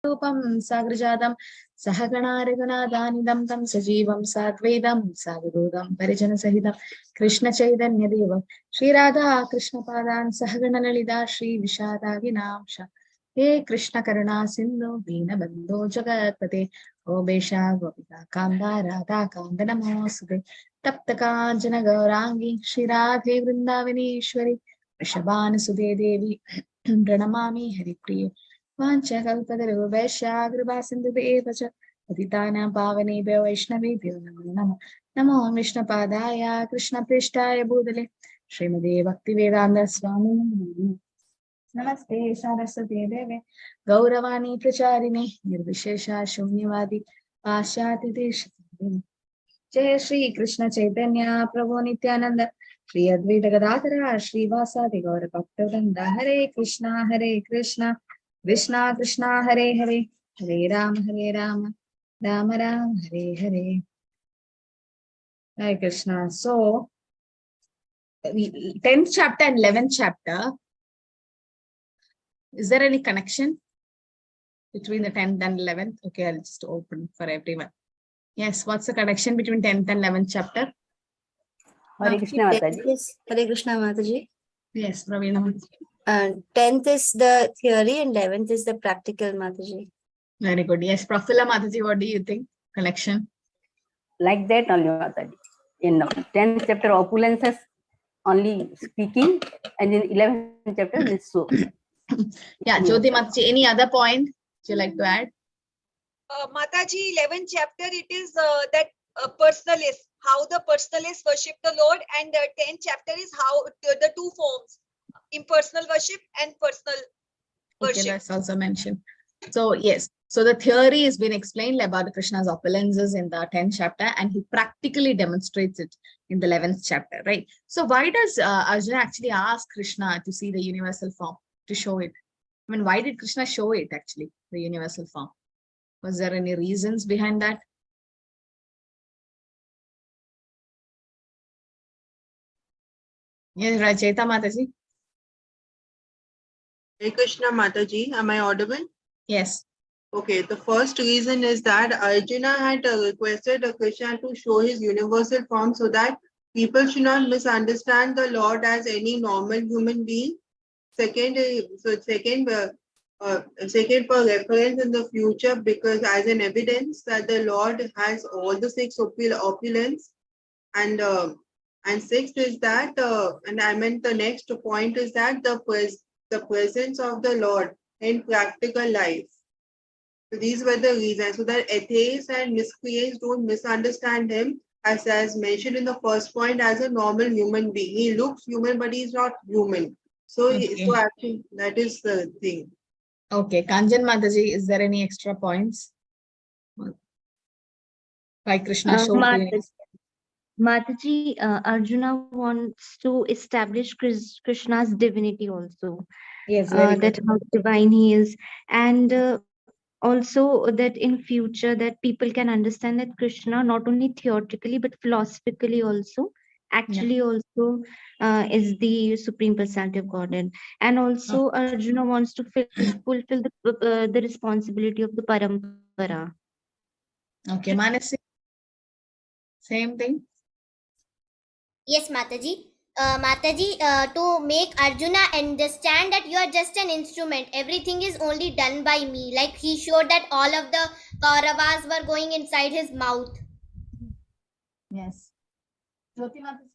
Rupam Sagrajadam Sahagana Raghunathanidam Tam Sajivam Satvedam Savidodam Parijana Sahidam Krishna Chaitanya Devam Shri Radha Krishna Padan Sahagana Lalita Shri Vishada Vinamsha He Krishna Karuna Sindhu Dina Bandhu Jagatpate O Besha Gopika Kanda Radha Kanda Namosade Tapta Kanchana Gaurangi Shri Radhe Vrindavaneshwari Rishabhana Sudhe Devi Pranamami Haripriya Vancha Kalpatarubhesha Kripa Sindhubheva Cha Patitanam Pavanebhyo Vaishnavebhyo Namo Namo Namo Vishnu Padaya Krishna Prishtaya Bhudale Srimade Bhakti Vedanta Swami Namaste Saraswati Deve Gauravani Pracharine Nirvishesha Shunyavadi Pasyati Deshatine Jai Shri Krishna Chaitanya Prabhu Nityananda Shri Advaita Gadadhara Shri Vasadi Gaura Bhaktavrinda Hare Krishna Krishna Krishna Hare Hare Hare Rama Rama Rama Hare Hare. Hare Krishna. So 10th chapter and 11th chapter, is there any connection between the 10th and 11th? Okay, I'll just open for everyone. Yes, what's the connection between 10th and 11th chapter? Hare Krishna Mataji. Yes, Hare Krishna Mataji. Yes, Pravina. 10th is the theory and 11th is the practical, Mataji. Very good. Yes, Prafula Mataji, what do you think? Connection? Like that only Mataji. In 10th chapter, opulences only speaking, and in 11th chapter, this so. Yeah, Jyoti Mataji, any other point would you like to add? Mataji, 11th chapter, it is that personalists, how the personalists worship the Lord, and the 10th chapter is how the two forms, impersonal worship and personal worship. Okay, that's also mentioned. So yes, so the theory has been explained about Krishna's opulences in the 10th chapter, and he practically demonstrates it in the 11th chapter, right? So why does Arjuna actually ask Krishna to see the universal form, to show it? I mean, why did Krishna show it actually, the universal form? Was there any reasons behind that? Yes, Rajeta Mataji. Hare Krishna Mataji, am I audible? Yes. Okay, the first reason is that Arjuna had requested Krishna to show his universal form so that people should not misunderstand the Lord as any normal human being. Second, second for reference in the future, because as an evidence that the Lord has all the six opulence, and sixth is that, and I meant the next point is that the presence of the Lord in practical life. So these were the reasons, so that atheists and miscreants don't misunderstand him as mentioned in the first point as a normal human being. He looks human, but he's not human. So, Okay. so actually that is the thing. Okay, Kanjan Mataji, is there any extra points? Why Krishna showed the universe? Mataji, Arjuna wants to establish Krishna's divinity also. Yes, very good. That how divine he is, and also that in future that people can understand that Krishna not only theoretically but philosophically also actually also is the supreme personality of Godhead, and also Arjuna wants to fulfill the responsibility of the parampara. Okay, Manasi, same thing. Yes, Mataji. Mataji, to make Arjuna understand that you are just an instrument. Everything is only done by me. Like he showed that all of the Kauravas were going inside his mouth. Yes. Jyoti Mataji.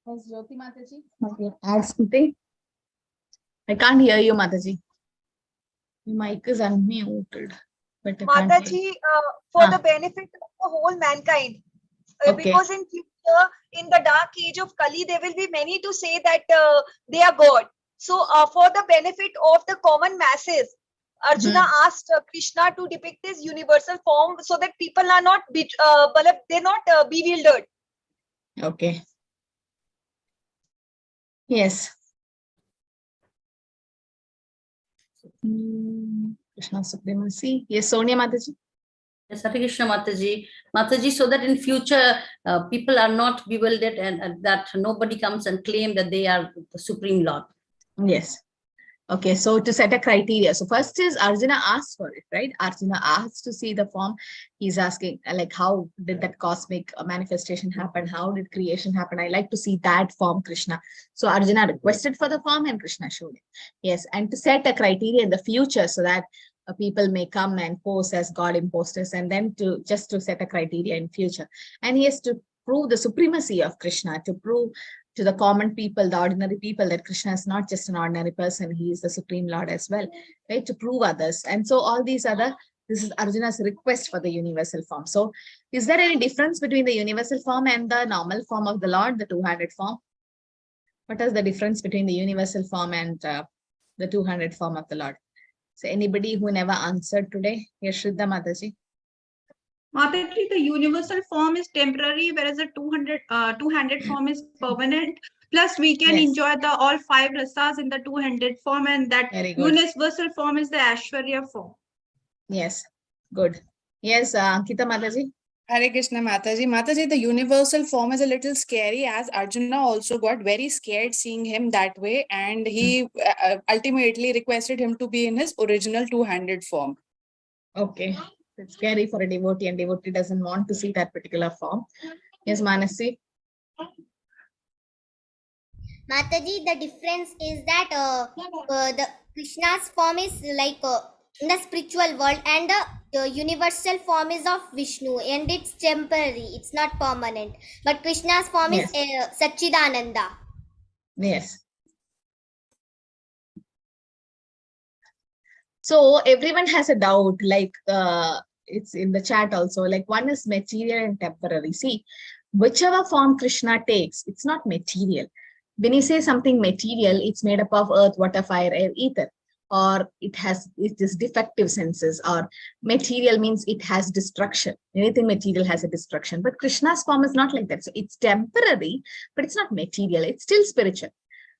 Yes, Jyoti Mataji. Okay, add something. I can't hear you, Mataji. Your mic is unmuted. But I can't hear you. Mataji, for the benefit of the whole mankind. Okay. Because in future, in the dark age of Kali, there will be many to say that they are God. So for the benefit of the common masses, Arjuna asked Krishna to depict his universal form so that people are not they're not bewildered. Okay. Yes. Krishna supremacy. Yes, Sonia Mataji. Yes, Hare Krishna, Mataji. Mataji, so that in future people are not bewildered and that nobody comes and claim that they are the Supreme Lord. Yes. Okay, so to set a criteria. So first is Arjuna asked for it, right? Arjuna asked to see the form. He's asking like, how did that cosmic manifestation happen? How did creation happen? I like to see that form, Krishna. So Arjuna requested for the form and Krishna showed it. Yes, and to set a criteria in the future so that people may come and pose as God imposters, and then to just to set a criteria in future. And he has to prove the supremacy of Krishna, to prove to the common people, the ordinary people, that Krishna is not just an ordinary person, he is the Supreme Lord as well, right? To prove others. And so all these other, this is Arjuna's request for the universal form. So is there any difference between the universal form and the normal form of the Lord, the two-handed form? What is the difference between the universal form and the two-handed form of the Lord? So anybody who never answered today? Yes, Shraddha Mataji. Mataji, the universal form is temporary, whereas the two-handed form is permanent. Plus, we can enjoy the all 5 rasas in the two-handed form, and that universal form is the Aishwarya form. Yes, good. Yes, Ankita Mataji. Hare Krishna, Mataji. Mataji, the universal form is a little scary, as Arjuna also got very scared seeing him that way, and he ultimately requested him to be in his original two-handed form. Okay. It's scary for a devotee, and devotee doesn't want to see that particular form. Yes, Manasi. Mataji, the difference is that the Krishna's form is like in the spiritual world, and the universal form is of Vishnu, and it's temporary, it's not permanent. But Krishna's form is Satchidananda. Yes. So everyone has a doubt, like it's in the chat also, like one is material and temporary. See, whichever form Krishna takes, it's not material. When you say something material, it's made up of earth, water, fire, air, ether, or it is defective senses, or material means it has destruction. Anything material has a destruction, but Krishna's form is not like that. So it's temporary, but it's not material. It's still spiritual.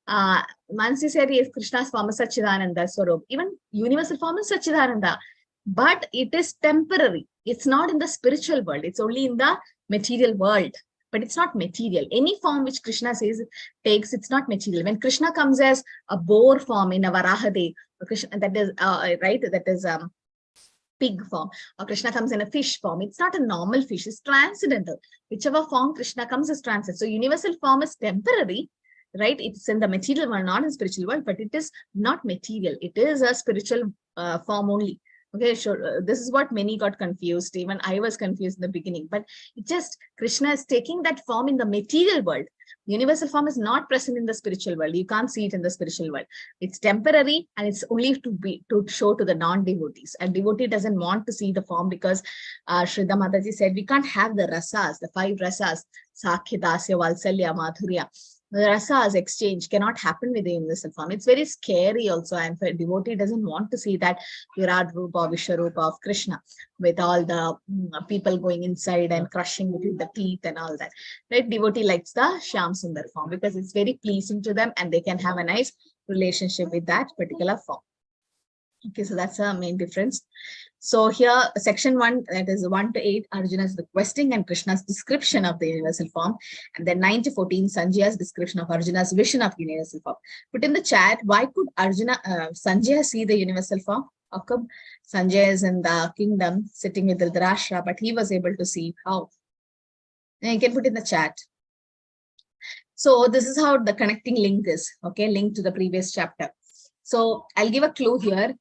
Mansi said, yes, Krishna's form is Satchidananda Swarup. Even universal form is Satchidananda, but it is temporary. It's not in the spiritual world. It's only in the material world, but it's not material. Any form which Krishna says takes, it's not material. When Krishna comes as a boar form in a Varahade, that is right, that is pig form, or Krishna comes in a fish form, it's not a normal fish, it's transcendental. Whichever form Krishna comes is transcendental. So universal form is temporary, right? It's in the material world, not in spiritual world, but it is not material. It is a spiritual form only. Okay, sure. This is what many got confused. Even I was confused in the beginning, but it just, Krishna is taking that form in the material world. Universal form is not present in the spiritual world. You can't see it in the spiritual world. It's temporary, and it's only to show to the non-devotees. And devotee doesn't want to see the form because Shraddha Mataji said we can't have the rasas, the 5 rasas, Sakhya, Dasya, Valsalya, Madhurya. The rasas exchange cannot happen with the universal form. It's very scary also, and for a devotee doesn't want to see that Virat Rupa, Vishwarupa of Krishna with all the people going inside and crushing between the teeth and all that. Right? Devotee likes the Shyam Sundar form because it's very pleasing to them and they can have a nice relationship with that particular form. Okay, so that's the main difference. So here, section 1, that is 1 to 8, Arjuna's requesting and Krishna's description of the universal form. And then 9 to 14, Sanjaya's description of Arjuna's vision of universal form. Put in the chat, why could Sanjaya see the universal form? How come Sanjaya is in the kingdom sitting with Dhritarashtra, but he was able to see how? And you can put in the chat. So this is how the connecting link is, okay, link to the previous chapter. So I'll give a clue here.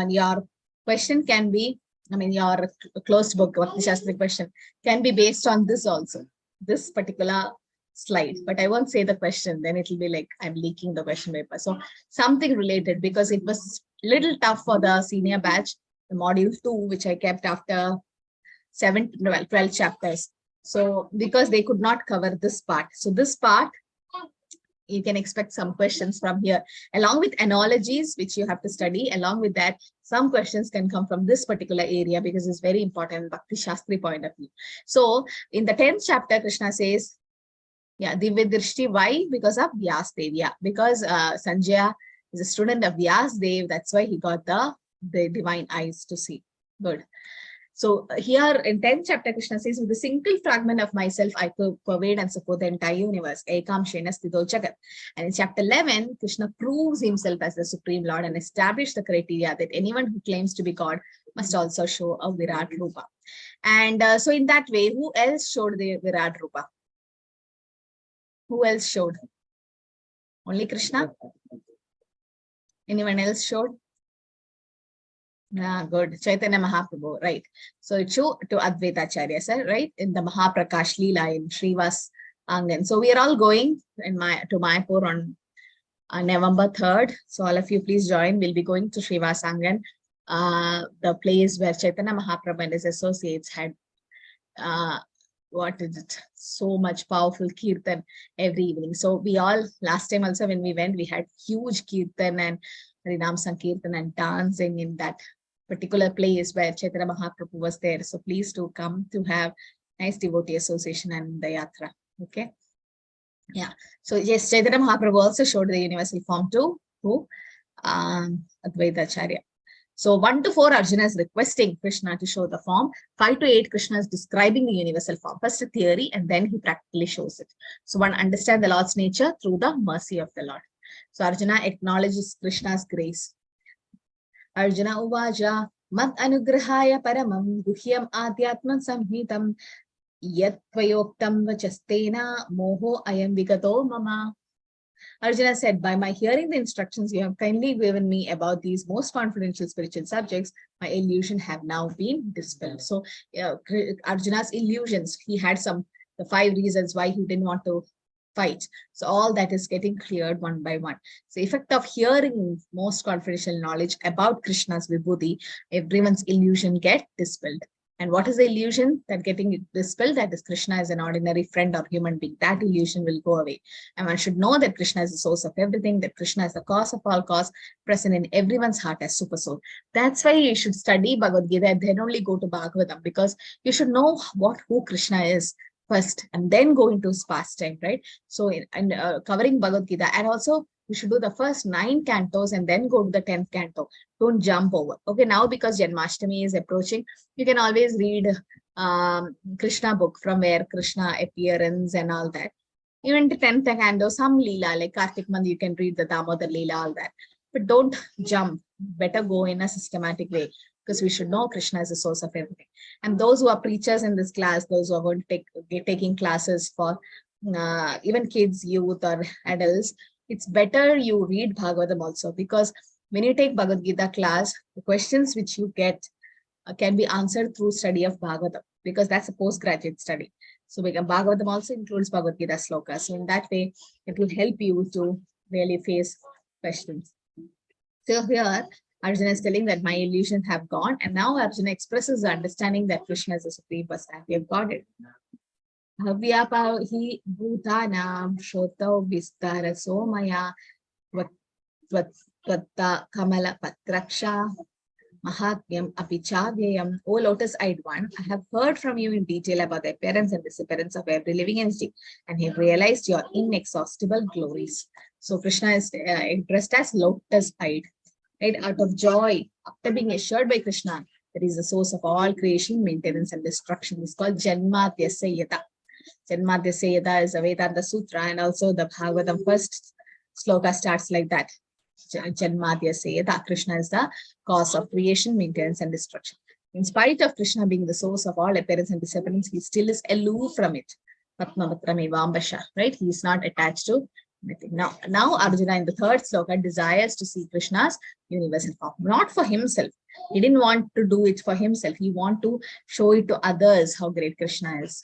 Your question can be, your closed book, Bhakti Shastri question can be based on this also, this particular slide, but I won't say the question, then it will be like I'm leaking the question paper. So something related, because it was little tough for the senior batch, the module 2, which I kept after 12 chapters. So because they could not cover this part. So this part, you can expect some questions from here, along with analogies, which you have to study. Along with that, some questions can come from this particular area because it's very important Bhakti Shastri point of view. So in the 10th chapter, Krishna says, Divya Drishti, why? Because of Vyasdev. Because Sanjaya is a student of Vyasdev, that's why he got the divine eyes to see. Good. So here in 10th chapter, Krishna says, with a single fragment of myself, I pervade and support the entire universe. Ekam Shena Sthito Jagat. And in chapter 11, Krishna proves himself as the Supreme Lord and established the criteria that anyone who claims to be God must also show a Virat Rupa. And so in that way, who else showed the Virat Rupa? Who else showed? Only Krishna? Anyone else showed? Good. Chaitanya Mahaprabhu, right. So it showed to Advaita Acharya, sir, right? In the Mahaprakash Leela in Srivas Angan. So we are all going to Mayapur on November 3rd. So all of you please join. We'll be going to Srivas Angan, the place where Chaitanya Mahaprabhu and his associates had what is it? So much powerful kirtan every evening. So we all, last time also when we went, we had huge kirtan and Harinam Sankirtan and dancing in that particular place where Chaitanya Mahaprabhu was there. So please do come to have nice devotee association and the yatra. Okay. Yeah. So yes, Chaitanya Mahaprabhu also showed the universal form to Advaita Acharya. So 1 to 4, Arjuna is requesting Krishna to show the form. 5 to 8, Krishna is describing the universal form. First a theory and then he practically shows it. So one understands the Lord's nature through the mercy of the Lord. So Arjuna acknowledges Krishna's grace. Arjuna uvaja mat anugrahaya paramam guhyam adhyatman samhitam yat tvayoktam vachastena moho ayam vigato mama. Arjuna said, by my hearing the instructions you have kindly given me about these most confidential spiritual subjects, my illusion have now been dispelled. So Arjuna's illusions, he had the 5 reasons why he didn't want to fight. So all that is getting cleared one by one. So effect of hearing most confidential knowledge about Krishna's vibhuti, everyone's illusion get dispelled. And what is the illusion that getting dispelled? That is Krishna is an ordinary friend or human being. That illusion will go away. And one should know that Krishna is the source of everything, that Krishna is the cause of all cause, present in everyone's heart as super soul. That's why you should study Bhagavad Gita and then only go to Bhagavatam, because you should know who Krishna is first and then go into his pastime, right? So covering Bhagavad Gita, and also you should do the first 9 cantos and then go to the 10th canto. Don't jump over. Okay, now because Janmashtami is approaching, you can always read Krishna book from where Krishna appearance and all that. Even the 10th canto, some Leela, like Kartik Mand, you can read the Damodar Leela, all that. But don't jump. Better go in a systematic way, because we should know Krishna is the source of everything. And those who are preachers in this class, those who are going to be taking classes for even kids, youth or adults, it's better you read Bhagavatam also, because when you take Bhagavad Gita class, the questions which you get can be answered through study of Bhagavatam, because that's a postgraduate study. So Bhagavatam also includes Bhagavad Gita slokas. So in that way, it will help you to really face questions. So here, Arjuna is telling that my illusions have gone, and now Arjuna expresses the understanding that Krishna is the Supreme Personality. We have got it. Havyapahi bhutanam shotau vistara somaya tvatta kamala patraksha mahatyam apichavyayam. O lotus-eyed one, I have heard from you in detail about the appearance and disappearance of every living entity, and have realized your inexhaustible glories. So Krishna is addressed as lotus-eyed, right? Out of joy, after being assured by Krishna that he is the source of all creation, maintenance, and destruction, is called Janmatyasya Yata. Janmatyasya Yata is a Vedanta Sutra, and also the Bhagavatam first sloka starts like that. Janmatyasya Yata. Krishna is the cause of creation, maintenance, and destruction. In spite of Krishna being the source of all appearance and disappearance, he still is aloof from it. Right? He is not attached to anything. Now Arjuna in the 3rd sloka desires to see Krishna's universal form, not for himself. He didn't want to do it for himself. He wanted to show it to others how great Krishna is.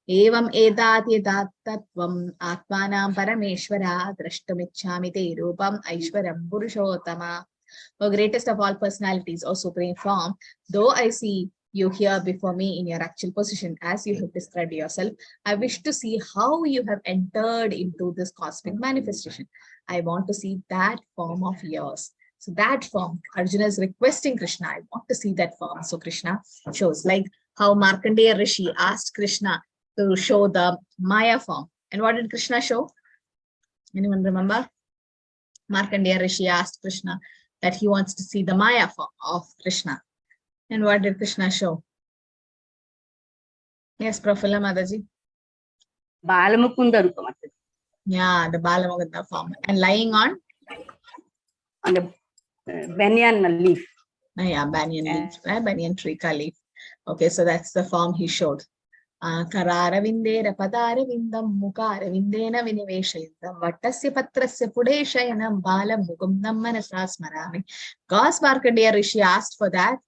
Evam edat yedat tattvam atmanam parameshwara drashtumichhami te rupam aishwaram purushottama. O greatest of all personalities, or supreme form, though I see you here before me in your actual position as you have described yourself, I wish to see how you have entered into this cosmic manifestation. I want to see that form of yours. So that form, Arjuna is requesting Krishna, I want to see that form. So Krishna shows, like how Markandeya Rishi asked Krishna to show the Maya form. And what did Krishna show? Anyone remember? Markandeya Rishi asked Krishna that he wants to see the Maya form of Krishna. And what did Krishna show? Yes, Prafulla Mataji. Balamukunda Rupa, Mataji. Yeah, the Balamukunda form. And lying on the banyan leaf. Yeah, banyan leaf, right? Banyan tree leaf. Okay, so that's the form he showed. Kararavindera padaravindam mukaravindena viniveshayindam vattasya patrasya pudeshayanam balam mukundam manasa smarami. Gos Markandeya Rishi asked for that.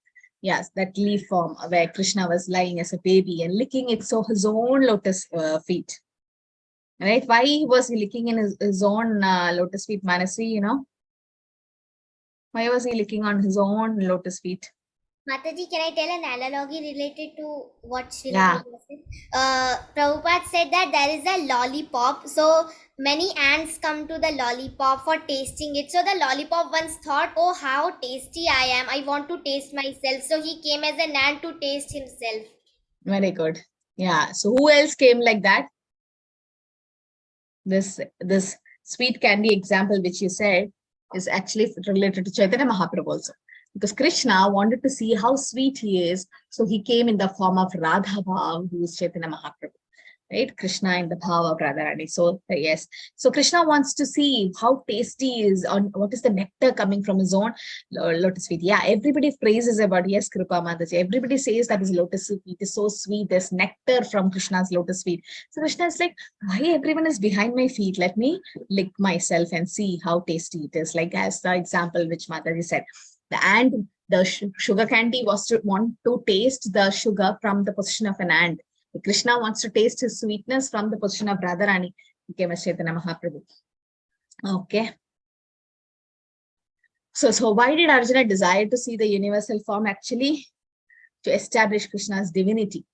Yes, that leaf form where Krishna was lying as a baby and licking it, so his own lotus feet. Right? Why was he licking in his own lotus feet, Manasi, you know? Why was he licking on his own lotus feet? Mataji, can I tell an analogy related to what Srila Yeah. Prabhupada said? Prabhupada said that there is a lollipop. So many ants come to the lollipop for tasting it. So the lollipop once thought, oh, how tasty I am. I want to taste myself. So he came as an ant to taste himself. Very good. Yeah. So who else came like that? This sweet candy example which you said is actually related to Chaitanya Mahaprabhu also. Because Krishna wanted to see how sweet he is. So he came in the form of Radha Bhav, who is Chaitanya Mahaprabhu. Right? Krishna in the power of Radharani. So yes. So Krishna wants to see how tasty is on what is the nectar coming from his own lotus feet. Yeah, everybody praises about, yes, Kripa Mataji. Everybody says that his lotus feet is so sweet. There's nectar from Krishna's lotus feet. So Krishna is like, why everyone is behind my feet? Let me lick myself and see how tasty it is. Like as the example which Mataji said. The ant, the sugar candy want to taste the sugar from the position of an ant. Krishna wants to taste his sweetness from the position of Radharani. He came as Chaitanya Mahaprabhu. Okay. So why did Arjuna desire to see the universal form? Actually, to establish Krishna's divinity.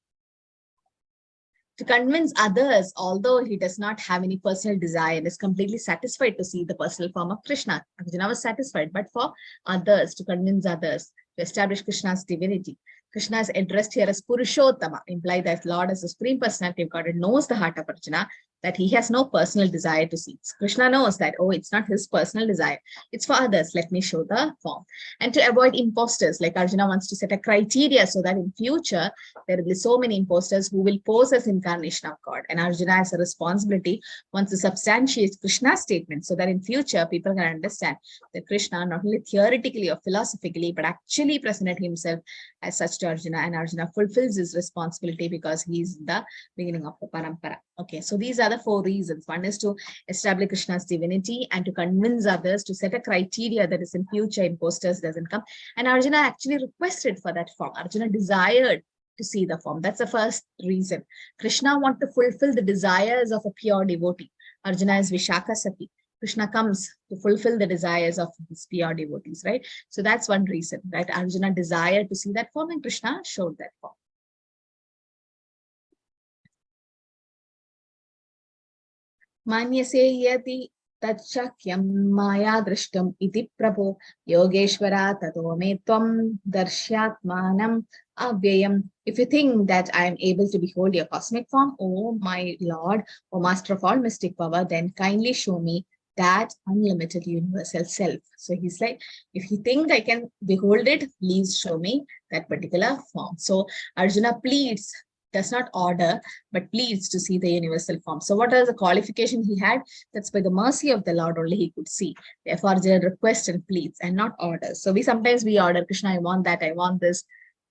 To convince others, although he does not have any personal desire and is completely satisfied to see the personal form of Krishna. Arjuna was satisfied, but for others, to convince others, to establish Krishna's divinity. Krishna is addressed here as Purushottama, imply that Lord as the Supreme Personality of God knows the heart of Arjuna, that he has no personal desire to see. Krishna knows that, oh, it's not his personal desire. It's for others. Let me show the form. And to avoid imposters, like Arjuna wants to set a criteria so that in future, there will be so many imposters who will pose as incarnation of God. And Arjuna has a responsibility, wants to substantiate Krishna's statement so that in future, people can understand that Krishna, not only theoretically or philosophically, but actually presented himself as such to Arjuna. And Arjuna fulfills his responsibility because he's the beginning of the parampara. Okay, so these are the 4 reasons. One is to establish Krishna's divinity and to convince others, to set a criteria that is in future imposters doesn't come. And Arjuna actually requested for that form. Arjuna desired to see the form. That's the first reason. Krishna wants to fulfill the desires of a pure devotee. Arjuna is Vishaka Sati. Krishna comes to fulfill the desires of his pure devotees, right? So that's one reason, right? Arjuna desired to see that form and Krishna showed that form. Manyase yati tachakyam maya drishtam iti prabho yogeshvara tato me tvam darshyatmanam avyayam. If you think that I am able to behold your cosmic form, O my Lord, O Master of all mystic power, then kindly show me that unlimited universal self. So he's like, if you think I can behold it, please show me that particular form. So Arjuna pleads, does not order, but pleads to see the universal form. So what is the qualification he had? That's by the mercy of the Lord only he could see. Therefore, Arjuna requests and pleads and not orders. So sometimes we order, Krishna, I want that, I want this.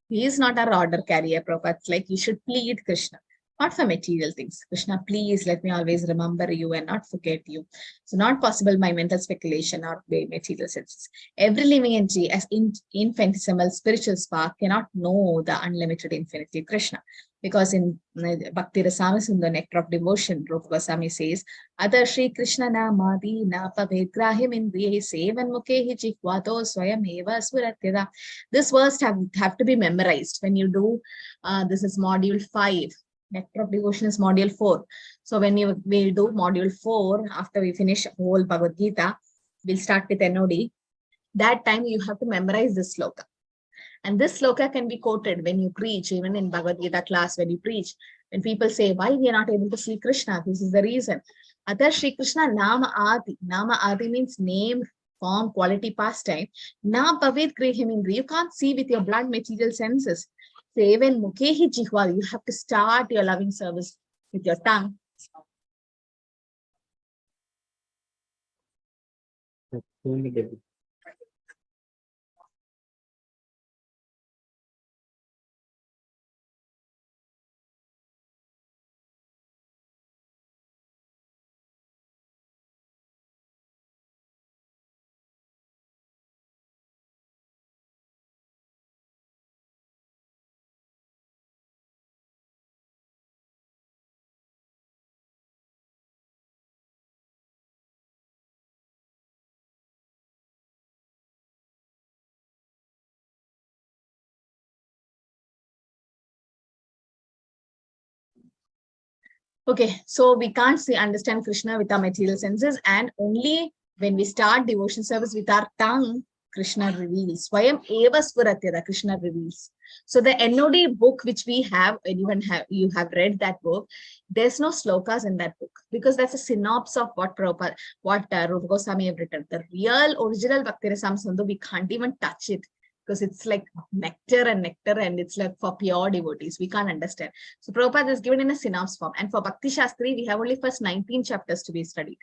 He is not our order carrier. Prabhupada. It's like you should plead Krishna, not for material things. Krishna, please let me always remember you and not forget you. So not possible by mental speculation or by material senses. Every living entity as infinitesimal spiritual spark cannot know the unlimited infinity Krishna. Because in Bhakti Rasamasunder, Nectar of Devotion, Rupa Goswami says, Adar Shri Krishna Namadi Napavegrahim Indriye Sevan Mukhehi Jihvato Swayam Eva Swaratyada. This verse have to be memorized. When you do, this is module 5. Nectar of Devotion is module 4. So when we'll do module 4, after we finish whole Bhagavad Gita, we'll start with NOD. That time you have to memorize this sloka. And this sloka can be quoted when you preach, even in Bhagavad Gita class, when you preach. When people say, why we are not able to see Krishna? This is the reason. Adar Shri Krishna Nama Adi. Nama Adi means name form, quality, pastime. Na bhavet grihimindri. You can't see with your blood material senses. Seven mukehi jihva. You have to start your loving service with your tongue. Okay, so we can't understand Krishna with our material senses, and only when we start devotion service with our tongue, Krishna reveals. Swayam eva spuratyada, Krishna reveals. So the NOD book which we have, you have read that book, there's no slokas in that book because that's a synopsis of what Prabhupada, Rupa Goswami have written. The real original Bhakti Rasam Sandhu, we can't even touch it, because it's like nectar and it's like for pure devotees. We can't understand. So Prabhupada is given in a synopsis form. And for Bhakti Shastri, we have only first 19 chapters to be studied.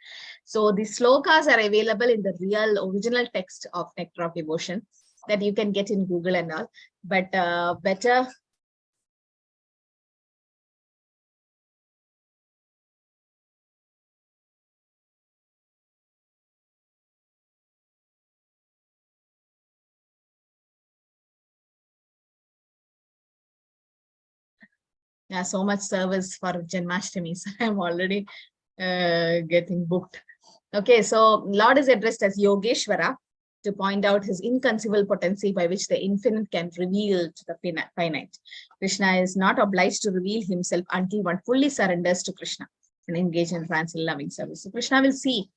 So the slokas are available in the real original text of Nectar of Devotion that you can get in Google and all. But better. Yeah, so much service for Janmashtami. So I'm already getting booked. Okay, so Lord is addressed as Yogeshwara to point out his inconceivable potency by which the infinite can reveal to the finite. Krishna is not obliged to reveal himself until one fully surrenders to Krishna and engage in trance and loving service. So Krishna will see.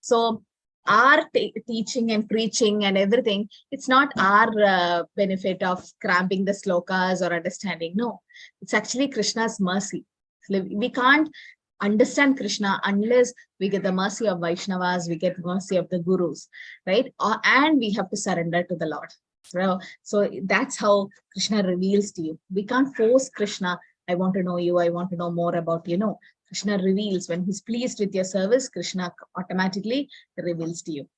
So our teaching and preaching and everything, it's not our benefit of cramping the slokas or understanding. No, it's actually Krishna's mercy. We can't understand Krishna unless we get the mercy of Vaishnavas, we get the mercy of the gurus, right? And we have to surrender to the Lord. So that's how Krishna reveals to you. We can't force Krishna, I want to know you, I want to know more about you. No, Krishna reveals. When he's pleased with your service, Krishna automatically reveals to you.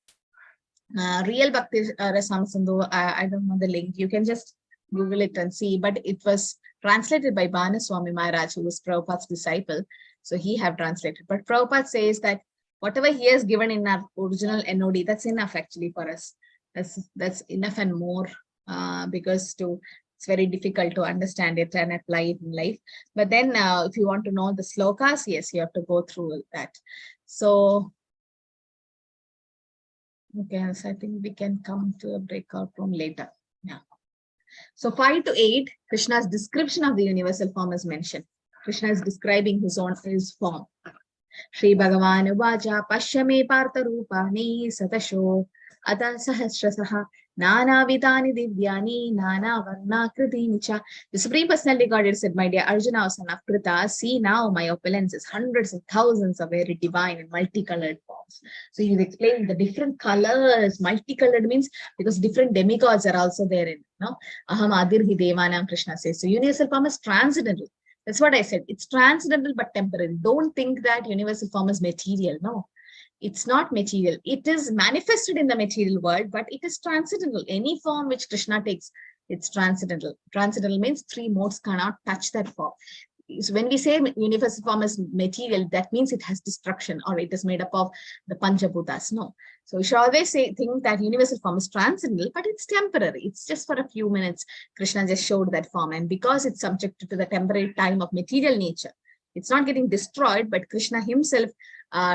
Real Bhakti Rasam Sandhu, I don't know the link. You can just Google it and see. But it was translated by Bhana Swami Maharaj, who was Prabhupada's disciple. So he have translated. But Prabhupada says that whatever he has given in our original NOD, that's enough actually for us. That's enough and more, because it's very difficult to understand it and apply it in life. But then if you want to know the slokas, yes, you have to go through that. So, okay, so I think we can come to a breakout room later. Yeah. So 5 to 8, Krishna's description of the universal form is mentioned. Krishna is describing his form. Shri Bhagavan Uvaja Pashyame Partha Rupani Satasho Ata Sahasrasaha Nana Vitani Divyani Nana Varna Kriti Nicha. The Supreme Personality Godhead said, my dear Arjuna, son of Pritha, see now my opulences, hundreds of thousands of very divine and multicolored forms. So he's explaining the different colors. Multicolored means because different demigods are also there in, no? Aham Adirhi Devanam, Krishna says. So universal form is transcendental. That's what I said. It's transcendental but temporary. Don't think that universal form is material. No, it's not material. It is manifested in the material world, but it is transcendental. Any form which Krishna takes, it's transcendental. Transcendental means 3 modes cannot touch that form. So when we say universal form is material, that means it has destruction or it is made up of the Panchabhutas. No. So we should always think that universal form is transcendental, but it's temporary. It's just for a few minutes. Krishna just showed that form. And because it's subjected to the temporary time of material nature, it's not getting destroyed, but Krishna himself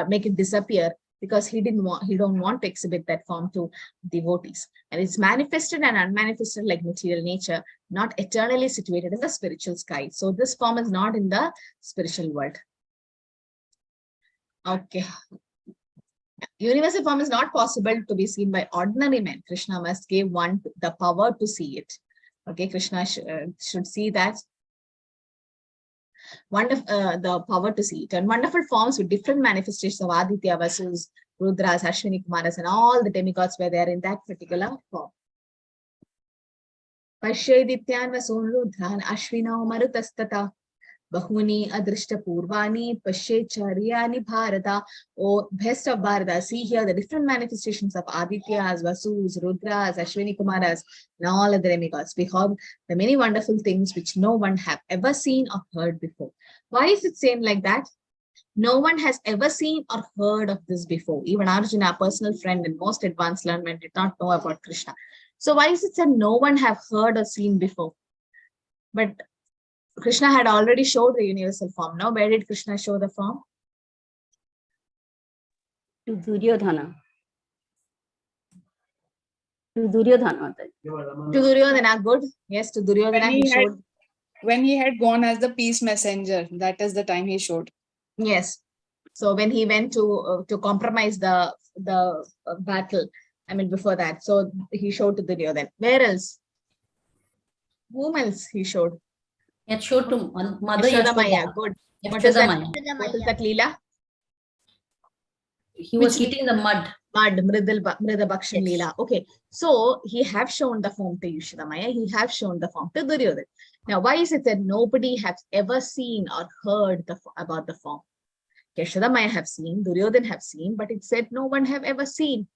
make it disappear because he don't want to exhibit that form to devotees. And it's manifested and unmanifested like material nature, not eternally situated in the spiritual sky. So this form is not in the spiritual world. Okay. Universal form is not possible to be seen by ordinary men. Krishna must give one the power to see it. Okay, Krishna should see that. The power to see it. And wonderful forms with different manifestations of Aditya, Vasus, Rudras, Ashwini Kumaras, and all the demigods were there in that particular form. Pashyadityan vasun Rudran Ashwinao Marutastata Bahuni Adrishta Purvani Pashyachariyani Bharata. Oh, best of Bharata. See here the different manifestations of Adityas, Vasus, Rudras, Ashwini Kumaras, and all other demigods. Behold the many wonderful things which no one have ever seen or heard before. Why is it saying like that? No one has ever seen or heard of this before. Even Arjuna, a personal friend and most advanced learned, did not know about Krishna. So why is it said no one have heard or seen before? But Krishna had already showed the universal form. Now, where did Krishna show the form? To Duryodhana. To Duryodhana. To Duryodhana, good. Yes, to Duryodhana he showed. When he had gone as the peace messenger, that is the time he showed. Yes. So when he went to compromise the battle, I mean before that, so he showed to Duryodhana. Where else? Whom else he showed? He had showed to Mother Yashodamaya. Yashoda. Good. What is that? What is that Leela? He was eating the mud. Mud, Mrida Bhakshan Leela. Okay. So he have shown the form to Yashodamaya. He have shown the form to Duryodhana. Now, why is it that nobody has ever seen or heard about the form? Yashodamaya have seen, Duryodhana have seen, but it said no one have ever seen.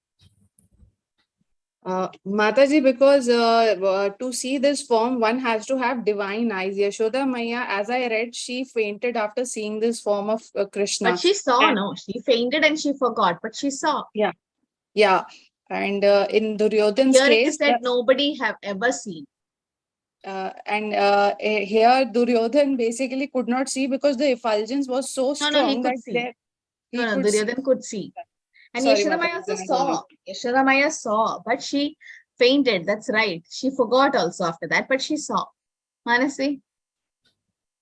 Mataji, because to see this form, one has to have divine eyes. Yashoda Maya, as I read, she fainted after seeing this form of Krishna. But she saw, no? She fainted and she forgot, but she saw. Yeah. Yeah. And in Duryodhana's here case, it is that nobody have ever seen. Here Duryodhana basically could not see because the effulgence was so strong. No, he could see. Duryodhana could see. And Yashodamaya also saw. Yashodamaya saw, but she fainted. That's right. She forgot also after that, but she saw. Manasi?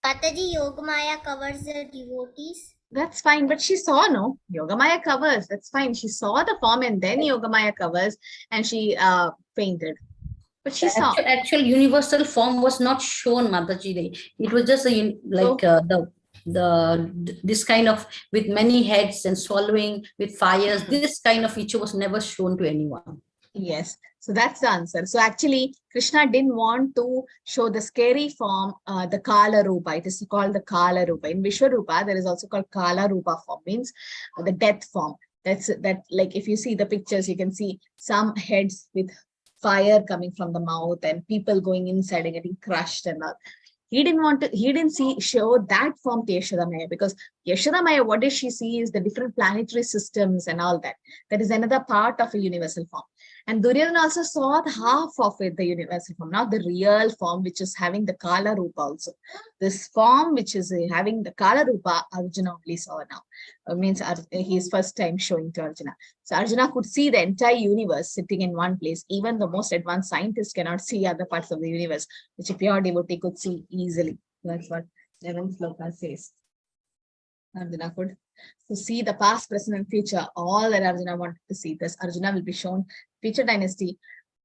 Mataji, Yogamaya covers the devotees. That's fine, but she saw, no? Yogamaya covers. That's fine. She saw the form and then Yogamaya covers and she fainted. But she saw. Actual universal form was not shown, Mataji. It was just this kind of with many heads and swallowing with fires. This kind of feature was never shown to anyone. Yes. So that's the answer. So actually, Krishna didn't want to show the scary form, the Kala Rupa. It is called the Kala Rupa. In Vishwarupa, there is also called Kala Rupa form, means the death form. That like if you see the pictures, you can see some heads with fire coming from the mouth and people going inside and getting crushed and all. He didn't show that form to Yashodamaya, because Yashodamaya, what does she see is the different planetary systems and all that. That is another part of a universal form. And Duryodhana also saw the half of it, the universal form, not the real form, which is having the Kala Rupa also. This form, which is having the Kala Rupa, Arjuna only saw now. Means his first time showing to Arjuna. So Arjuna could see the entire universe sitting in one place. Even the most advanced scientists cannot see other parts of the universe, which a pure devotee could see easily. That's what 11th sloka says. Arjuna could see the past, present, and future, all that Arjuna wanted to see. Thus, Arjuna will be shown future dynasty,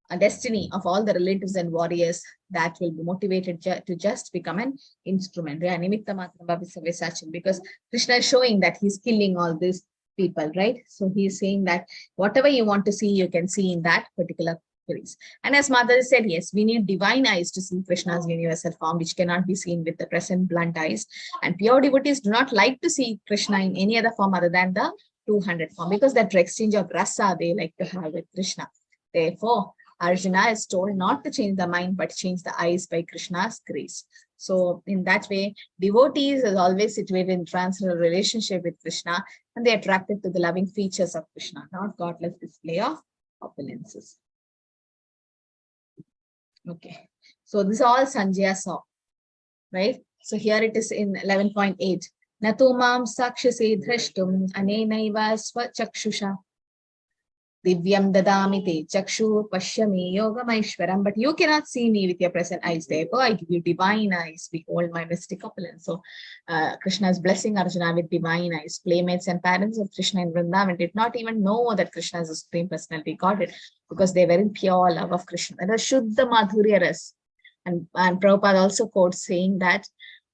a destiny of all the relatives and warriors that will be motivated to just become an instrument. Because Krishna is showing that he's killing all these people, right? So he's saying that whatever you want to see, you can see in that particular place. And as Mother said, yes, we need divine eyes to see Krishna's universal form, which cannot be seen with the present blunt eyes. And pure devotees do not like to see Krishna in any other form other than the 200 form, because that exchange of rasa they like to have with Krishna. Therefore, Arjuna is told not to change the mind, but change the eyes by Krishna's grace. So in that way, devotees is always situated in transcendental relationship with Krishna, and they are attracted to the loving features of Krishna, not godless display of opulences. Okay, so this is all Sanjaya saw, right? So here it is in 11.8. Natumam sakshasi dhrashtum anenaiva swachakshusha divyam dadami te chakshu pashyami yogamaishwaram. But you cannot see me with your present eyes. Therefore, I give you divine eyes. Behold my mystic opulence. So Krishna is blessing Arjuna with divine eyes. Playmates and parents of Krishna in Vrindavan did not even know that Krishna is a Supreme Personality Godhead, because they were in pure love of Krishna. That is Shuddha Madhurya Ras. And Prabhupada also quotes saying that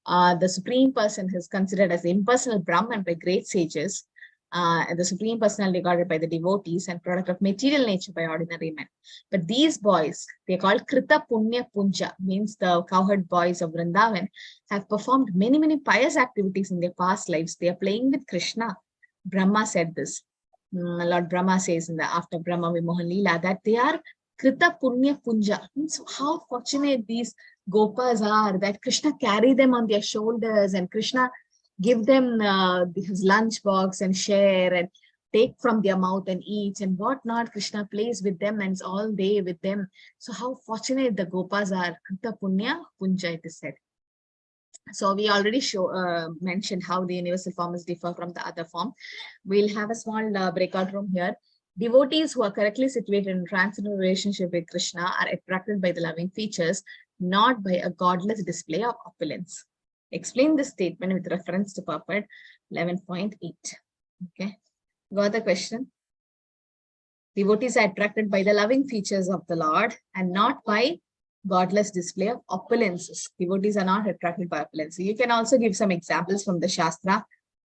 the Supreme Person is considered as the impersonal Brahman by great sages, the Supreme Personality regarded by the devotees and product of material nature by ordinary men. But these boys, they are called Krita Punya Punja, means the cowherd boys of Vrindavan, have performed many pious activities in their past lives. They are playing with Krishna. Brahma said this. Lord Brahma says in the after Brahma Vimohan Leela that they are Krita Punya Punja. Means how fortunate these Gopas are that Krishna carry them on their shoulders and Krishna give them his lunch box and share and take from their mouth and eat and whatnot. Krishna plays with them and is all day with them. So how fortunate the Gopas are. Krita Punya Punja, it is said. So we already mentioned how the universal form is different from the other form. We'll have a small breakout room here. Devotees who are correctly situated in transcendental relationship with Krishna are attracted by the loving features, not by a godless display of opulence. Explain this statement with reference to purport 11.8. Okay, got the question? Devotees are attracted by the loving features of the Lord and not by godless display of opulences. Devotees are not attracted by opulence. You can also give some examples from the Shastra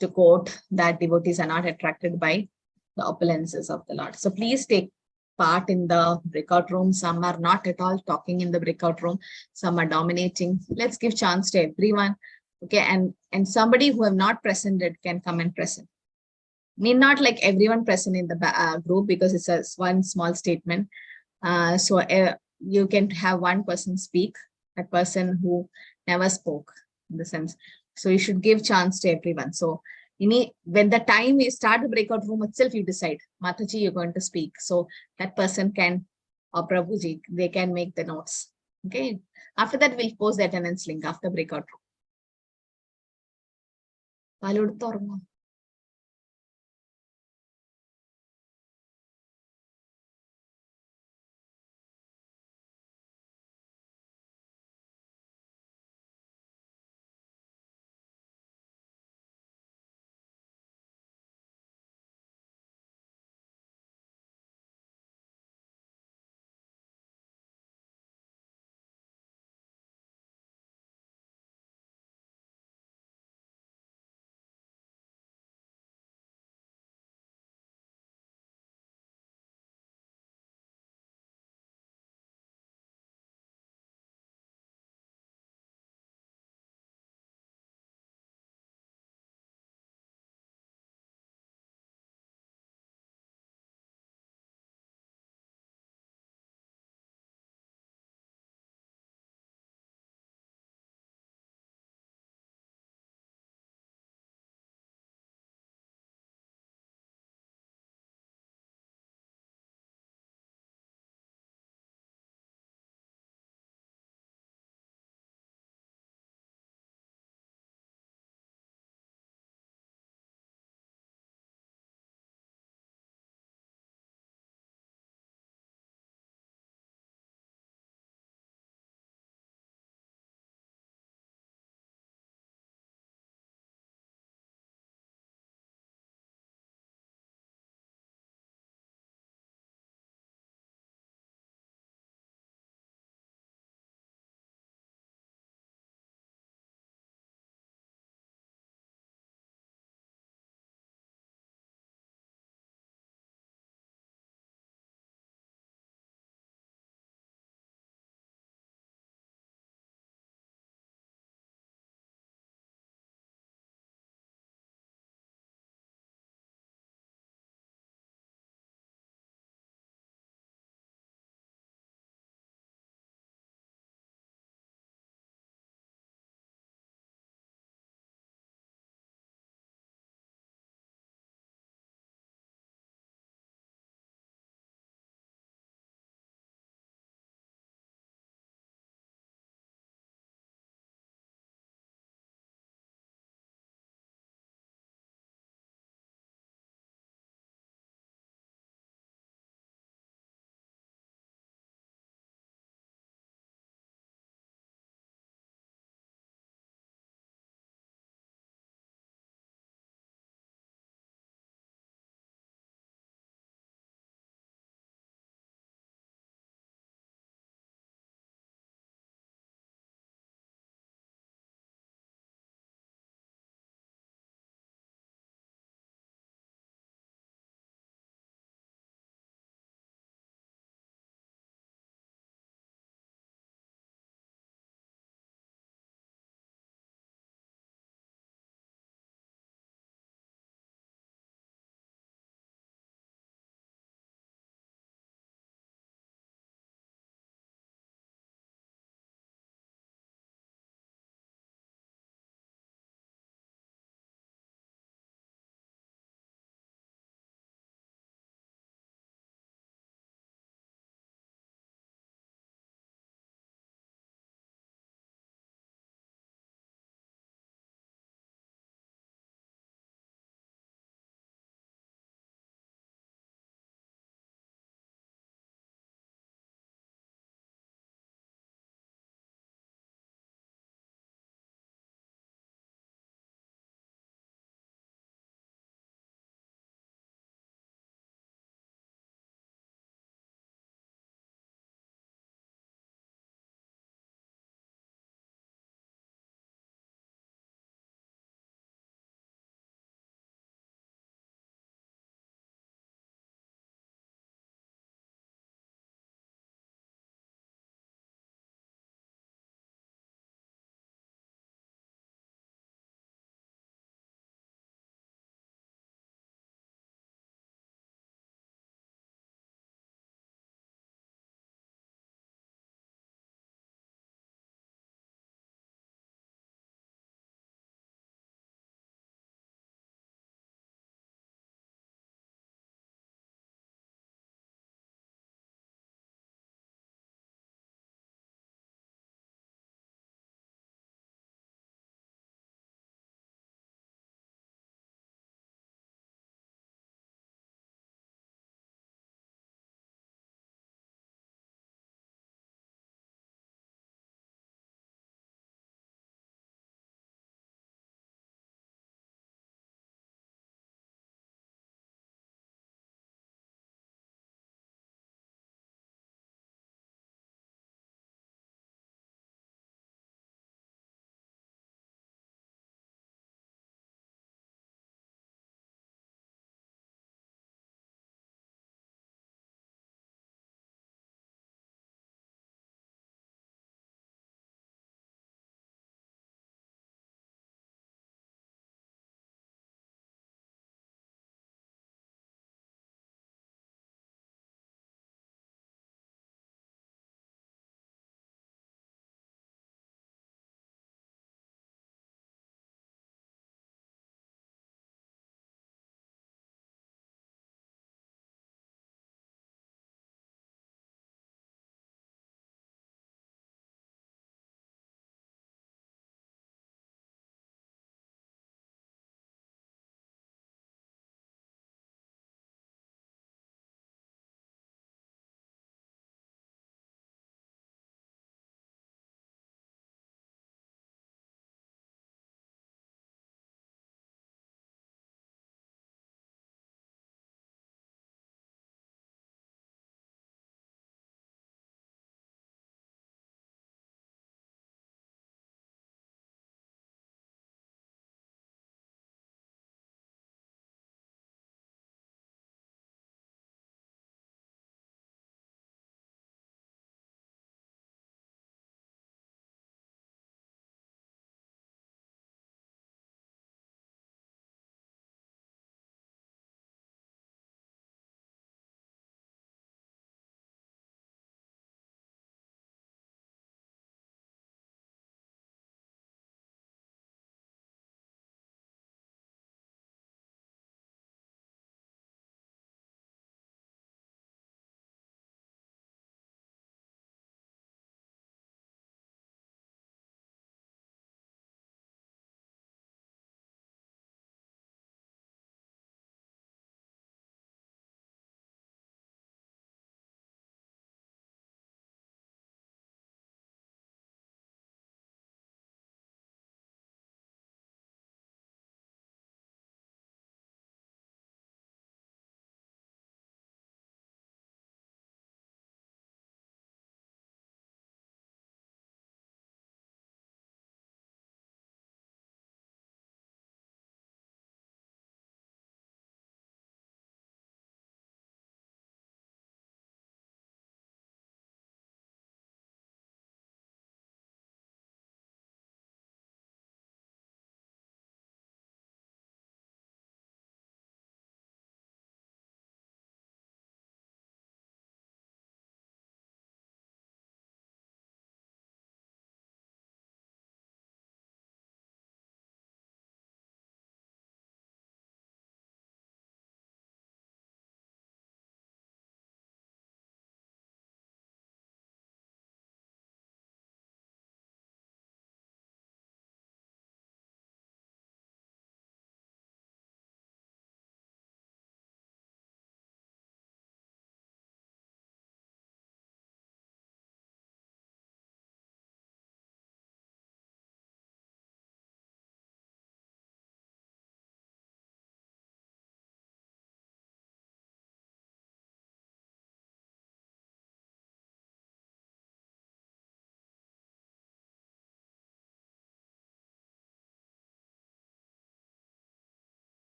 to quote that devotees are not attracted by the opulences of the Lord. So please take part in the breakout room. Some are not at all talking in the breakout room. Some are dominating. Let's give chance to everyone. Okay, and somebody who have not presented can come and present. Need not like everyone present in the group because it's a one small statement. You can have one person speak, a person who never spoke in the sense. So you should give chance to everyone. So when the time you start the breakout room itself, you decide, Mataji, you're going to speak. So that person can, or Prabhuji, they can make the notes. Okay. After that, we'll post the attendance link after breakout room.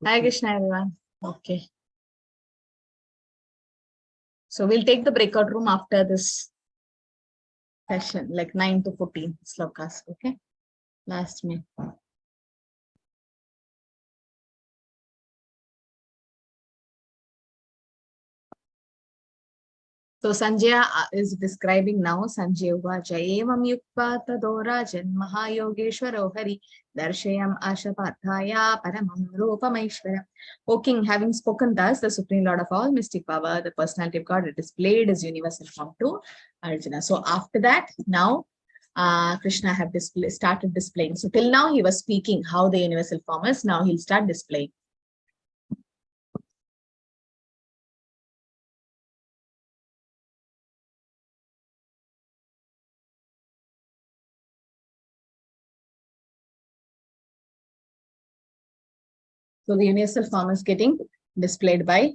Hare Krishna, everyone. Okay. So we'll take the breakout room after this session, like 9 to 14 slokas. Okay. Last minute. So Sanjaya is describing now. Sanjaya Uvacha Evam Yukpa Tadorajan Mahayogeshwaro Hari Darshayam Ashapathaya Paramam Rupamaishwaram. O King, having spoken thus, the Supreme Lord of all mystic power, the personality of God, displayed his universal form to Arjuna. So after that, now Krishna have started displaying. So till now he was speaking how the universal form is. Now he'll start displaying. So the universal form is getting displayed by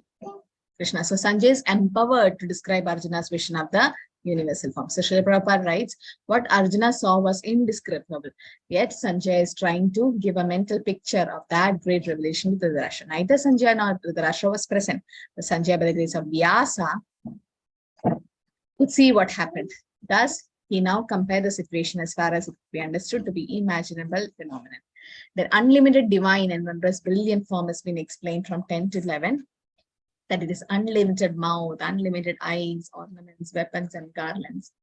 Krishna. So Sanjay is empowered to describe Arjuna's vision of the universal form. So Srila Prabhupada writes, what Arjuna saw was indescribable. Yet Sanjay is trying to give a mental picture of that great revelation with Dhritarashtra. Neither Sanjay nor Dhritarashtra was present, but Sanjay, by the grace of Vyasa, could see what happened. Thus, he now compared the situation as far as it could be understood to be imaginable phenomenon. The unlimited divine and wondrous brilliant form has been explained from 10 to 11. That it is unlimited mouth, unlimited eyes, ornaments, weapons, and garlands.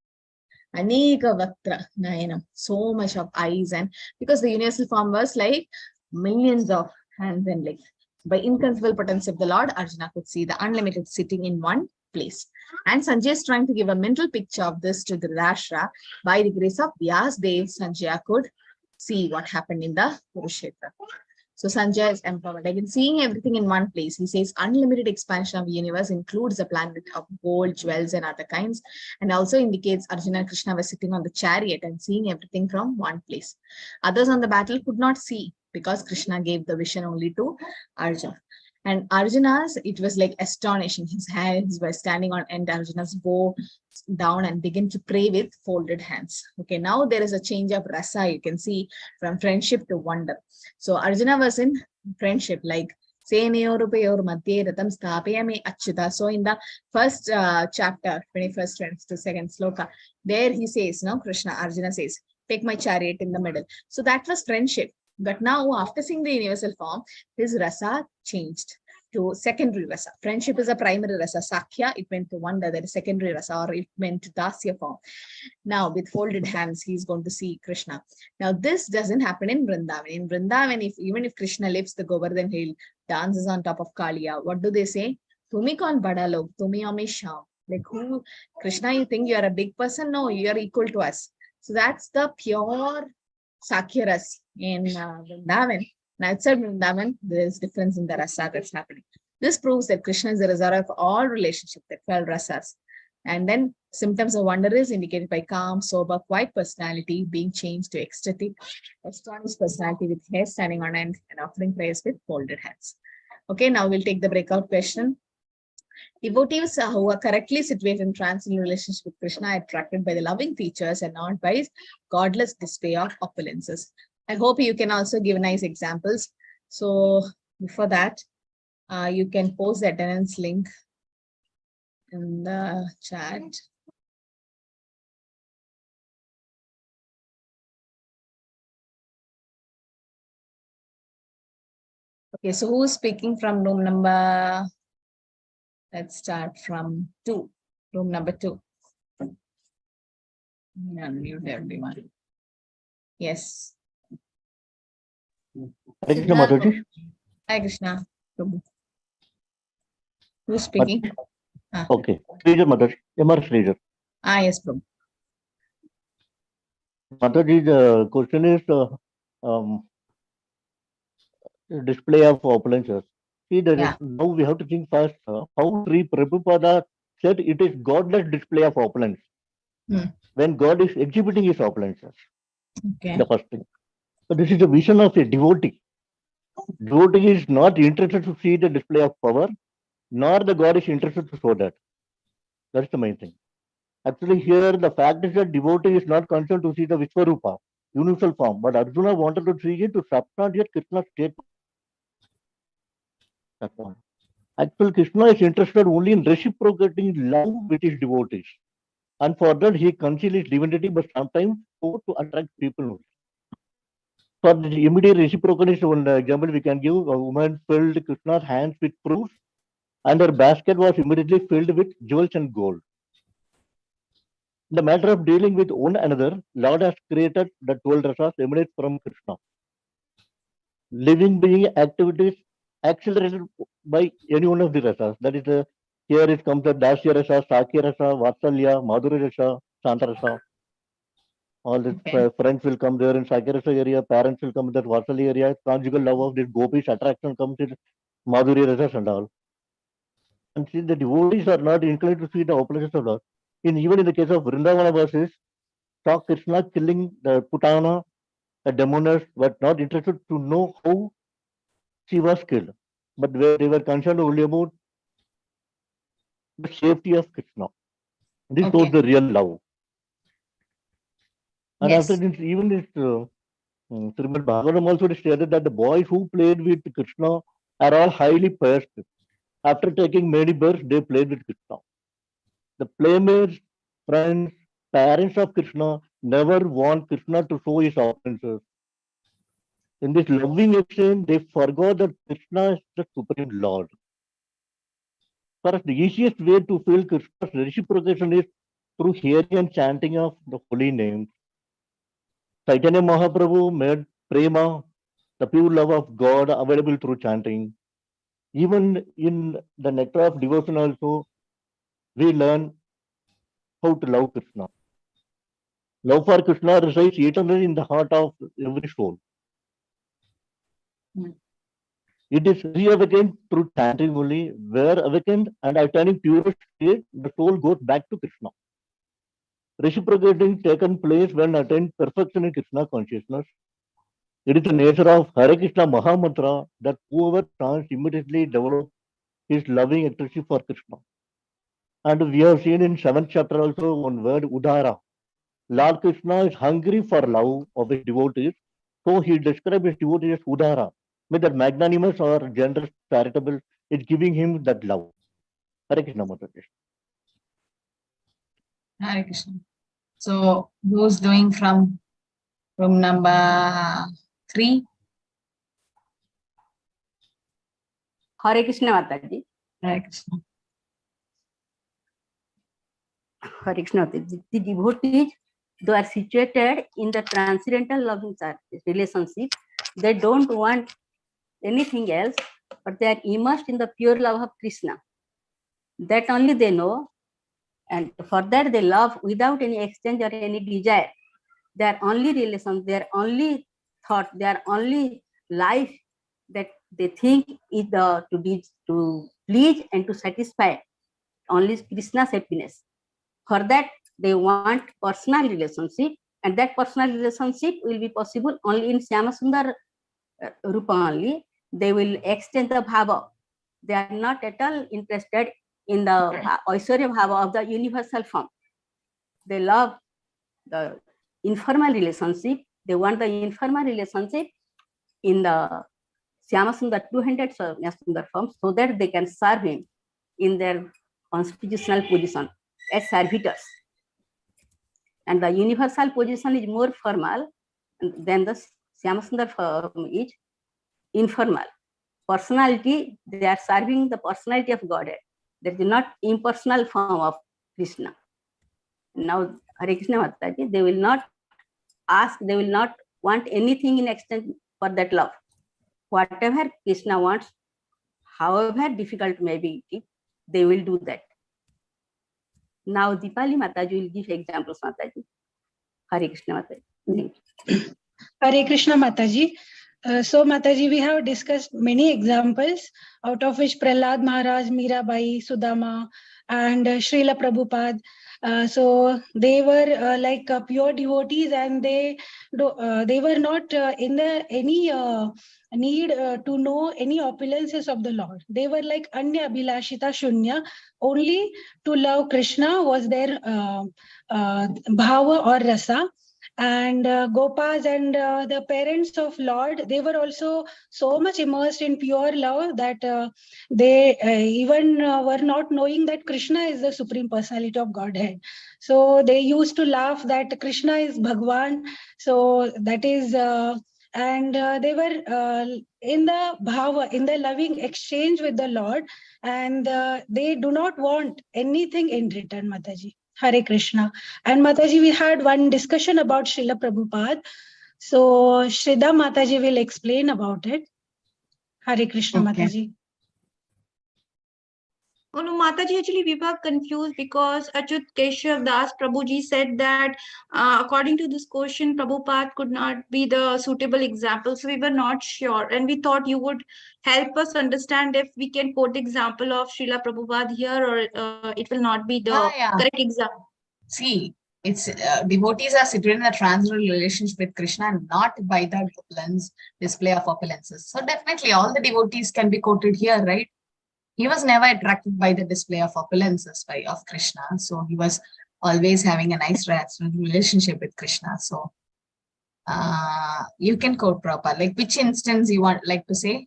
Aneka Vaktra Nayanam, so much of eyes, and because the universal form was like millions of hands and legs. By inconceivable potency of the Lord, Arjuna could see the unlimited sitting in one place. And Sanjay is trying to give a mental picture of this to Dhritarashtra. By the grace of Vyasdev, Sanjaya could see what happened in the Kurukshetra. So Sanjay is empowered. Like in seeing everything in one place, he says unlimited expansion of the universe includes a planet of gold, jewels, and other kinds, and also indicates Arjuna and Krishna were sitting on the chariot and seeing everything from one place. Others on the battle could not see because Krishna gave the vision only to Arjuna. And Arjuna's, it was like astonishing. His hands were standing on, and Arjuna's bow down and begin to pray with folded hands. Okay, now there is a change of rasa. You can see from friendship to wonder. So Arjuna was in friendship, like so in the first chapter, 21st to 2nd sloka, there he says, no, Krishna, Arjuna says, take my chariot in the middle. So that was friendship. But now after seeing the universal form, his rasa changed to secondary rasa. Friendship is a primary rasa. Sakhya, it went to wonder, that is secondary rasa, or it went to dasya form. Now with folded hands, he's going to see Krishna. Now this doesn't happen in Vrindavan. In Vrindavan, even if Krishna lifts the Govardhan hill, dances on top of Kaliya, what do they say? Tumi kon bada log, tumi ame sham. Like who, Krishna, you think you are a big person? No, you are equal to us. So that's the pure Sakhya ras in Vrindavan. And outside Vrindavan, there is difference in the rasa that's happening. This proves that Krishna is the reservoir of all relationships, that 12 rasas. And then symptoms of wonder is indicated by calm, sober, quiet personality being changed to ecstatic, astonished personality with hair standing on end and offering prayers with folded hands. Okay, now we'll take the breakout question. Devotees who are correctly situated in trance-in relationship with Krishna are attracted by the loving features and not by his godless display of opulences. I hope you can also give nice examples. So before that, you can post the attendance link in the chat. Okay, so who's speaking from room number? Let's start from 2, room number 2. Unmute everyone. Yes. Hare Krishna, Mataji. Hi, Krishna. Who's speaking? Okay. Sridhar Mataji. MR Sridhar. Yes, Prabhu. Mataji, the question is display of opulences. See, now we have to think first how Sri Prabhupada said it is godless display of opulence. When God is exhibiting his opulences. Okay. The first thing. So this is a vision of a devotee. Devotee is not interested to see the display of power, nor the God is interested to show that. That's the main thing. Actually, here the fact is that devotee is not concerned to see the Vishwarupa, universal form, but Arjuna wanted to see it to substantiate Krishna's state. That's one. Actually, Krishna is interested only in reciprocating love with his devotees. And for that, he conceals his divinity, but sometimes to attract people. For the immediate reciprocation, one example we can give: a woman filled Krishna's hands with fruits, and her basket was immediately filled with jewels and gold. In the matter of dealing with one another, Lord has created the 12 rasas emanate from Krishna. Living being activities accelerated by any one of the rasas. That is, here it comes the Dasya rasa, Sakya rasa, Vatsalya, Madhurya rasa, Shanta rasa. All the friends will come there in Sakya rasa area, parents will come in that Vatsalya area, conjugal love of the gopis, attraction comes in Madhurya rasa and all. And see, the devotees are not inclined to see the opposites of Lord. Even in the case of Vrindavana verses, saw Krishna killing the Putana, a demoness, but not interested to know how she was killed. But they were concerned only about the safety of Krishna. This was the real love. And after this, even this Srimad Bhagavatam also stated that the boys who played with Krishna are all highly pious. After taking many births, they played with Krishna. The playmates, friends, parents of Krishna never want Krishna to show his offenses. In this loving exchange, they forgot that Krishna is the Supreme Lord. For us, the easiest way to feel Krishna's reciprocation is through hearing and chanting of the holy names. Chaitanya Mahaprabhu made prema, the pure love of God, available through chanting. Even in the nectar of devotion also, we learn how to love Krishna. Love for Krishna resides eternally in the heart of every soul. It is re-awakened through chanting only, where awakened and attaining purest state, the soul goes back to Krishna. Reciprocating taken place when attained perfection in Krishna consciousness. It is the nature of Hare Krishna Mahamantra that whoever chants immediately develops his loving ecstasy for Krishna. And we have seen in 7th chapter also one word, Udara. Lord Krishna is hungry for love of his devotees, so he describes his devotees as Udara. May that magnanimous or generous, charitable is giving him that love. Hare Krishna Mataji. Hare Krishna. So, who's doing from room number 3? Hare Krishna Mataji. Hare Krishna. Hare Krishna. The devotees, they are situated in the transcendental loving relationship. They don't want anything else, but they are immersed in the pure love of Krishna. That only they know, and for that they love without any exchange or any desire. Their only relation, their only thought, their only life that they think is to please and to satisfy only Krishna's happiness. For that, they want personal relationship, and that personal relationship will be possible only in Shyamasundar Rupa only. They will extend the bhava. They are not at all interested in the Aishwarya bhava of the universal form. They love the informal relationship. They want the informal relationship in the Shyamasundar 200 Sundar form, so that they can serve him in their constitutional position as servitors. And the universal position is more formal than the Shyamasundar form is informal. Personality, they are serving the personality of Godhead. There is not impersonal form of Krishna. Now, Hare Krishna Mataji, they will not ask, they will not want anything in exchange for that love. Whatever Krishna wants, however difficult may be, they will do that. Now, Dipali Mataji will give examples, Mataji. Hare Krishna Mataji. Hare Krishna Mataji. So Mataji, we have discussed many examples, out of which Prahlad Maharaj, Mirabai, Sudama, and Srila Prabhupada. So they were like pure devotees, and they were not in any need to know any opulences of the Lord. They were like Anya Abhilashita Shunya. Only to love Krishna was their bhava or rasa. And Gopas and the parents of Lord, they were also so much immersed in pure love that they even were not knowing that Krishna is the Supreme Personality of Godhead. So they used to laugh that Krishna is Bhagwan. So that is, and they were in the bhava, in the loving exchange with the Lord, and they do not want anything in return, Mataji. Hare Krishna. And Mataji, we had one discussion about Srila Prabhupada. So Shrida Mataji will explain about it. Hare Krishna, Mataji. Oh no, Mataji, actually we were confused because Achyut Keshav Das Prabhuji said that according to this question, Prabhupada could not be the suitable example. So we were not sure. And we thought you would help us understand if we can quote example of Srila Prabhupada here, or it will not be the correct example. See, it's devotees are situated in a transcendental relationship with Krishna, and not by the opulence, display of opulences. So definitely all the devotees can be quoted here, right? He was never attracted by the display of opulences of Krishna. So he was always having a nice relationship with Krishna. So you can quote Prabhupada. Like which instance you want like to say?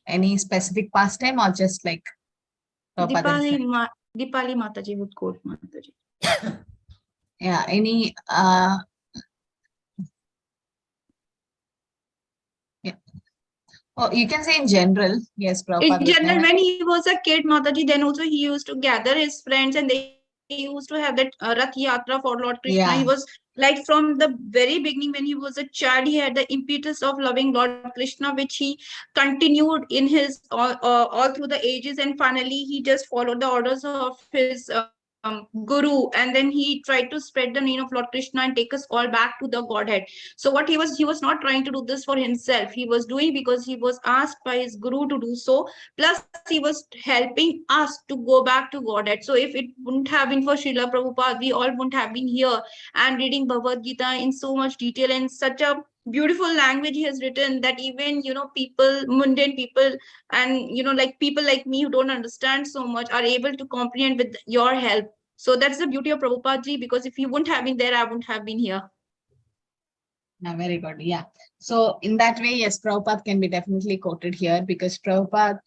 Any specific pastime or just like Dipali Mataji would quote Mataji. Yeah, any yeah. Oh, you can say in general, yes, Prabhupada. In general, when he was a kid, Mataji, then also he used to gather his friends and they used to have that Rath Yatra for Lord Krishna. Yeah. He was like from the very beginning when he was a child, he had the impetus of loving Lord Krishna, which he continued in his all through the ages, and finally he just followed the orders of his guru, and then he tried to spread the name of Lord Krishna and take us all back to the Godhead. So what he was not trying to do this for himself. He was doing because he was asked by his guru to do so. Plus he was helping us to go back to Godhead. So if it wouldn't have been for Srila Prabhupada, we all wouldn't have been here and reading Bhagavad Gita in so much detail and such a beautiful language he has written that even people, mundane people, and like people like me who don't understand so much are able to comprehend with your help. So that's the beauty of Prabhupada ji, because if he wouldn't have been there, I wouldn't have been here. Very good. Yeah. So in that way, yes, Prabhupada can be definitely quoted here because Prabhupada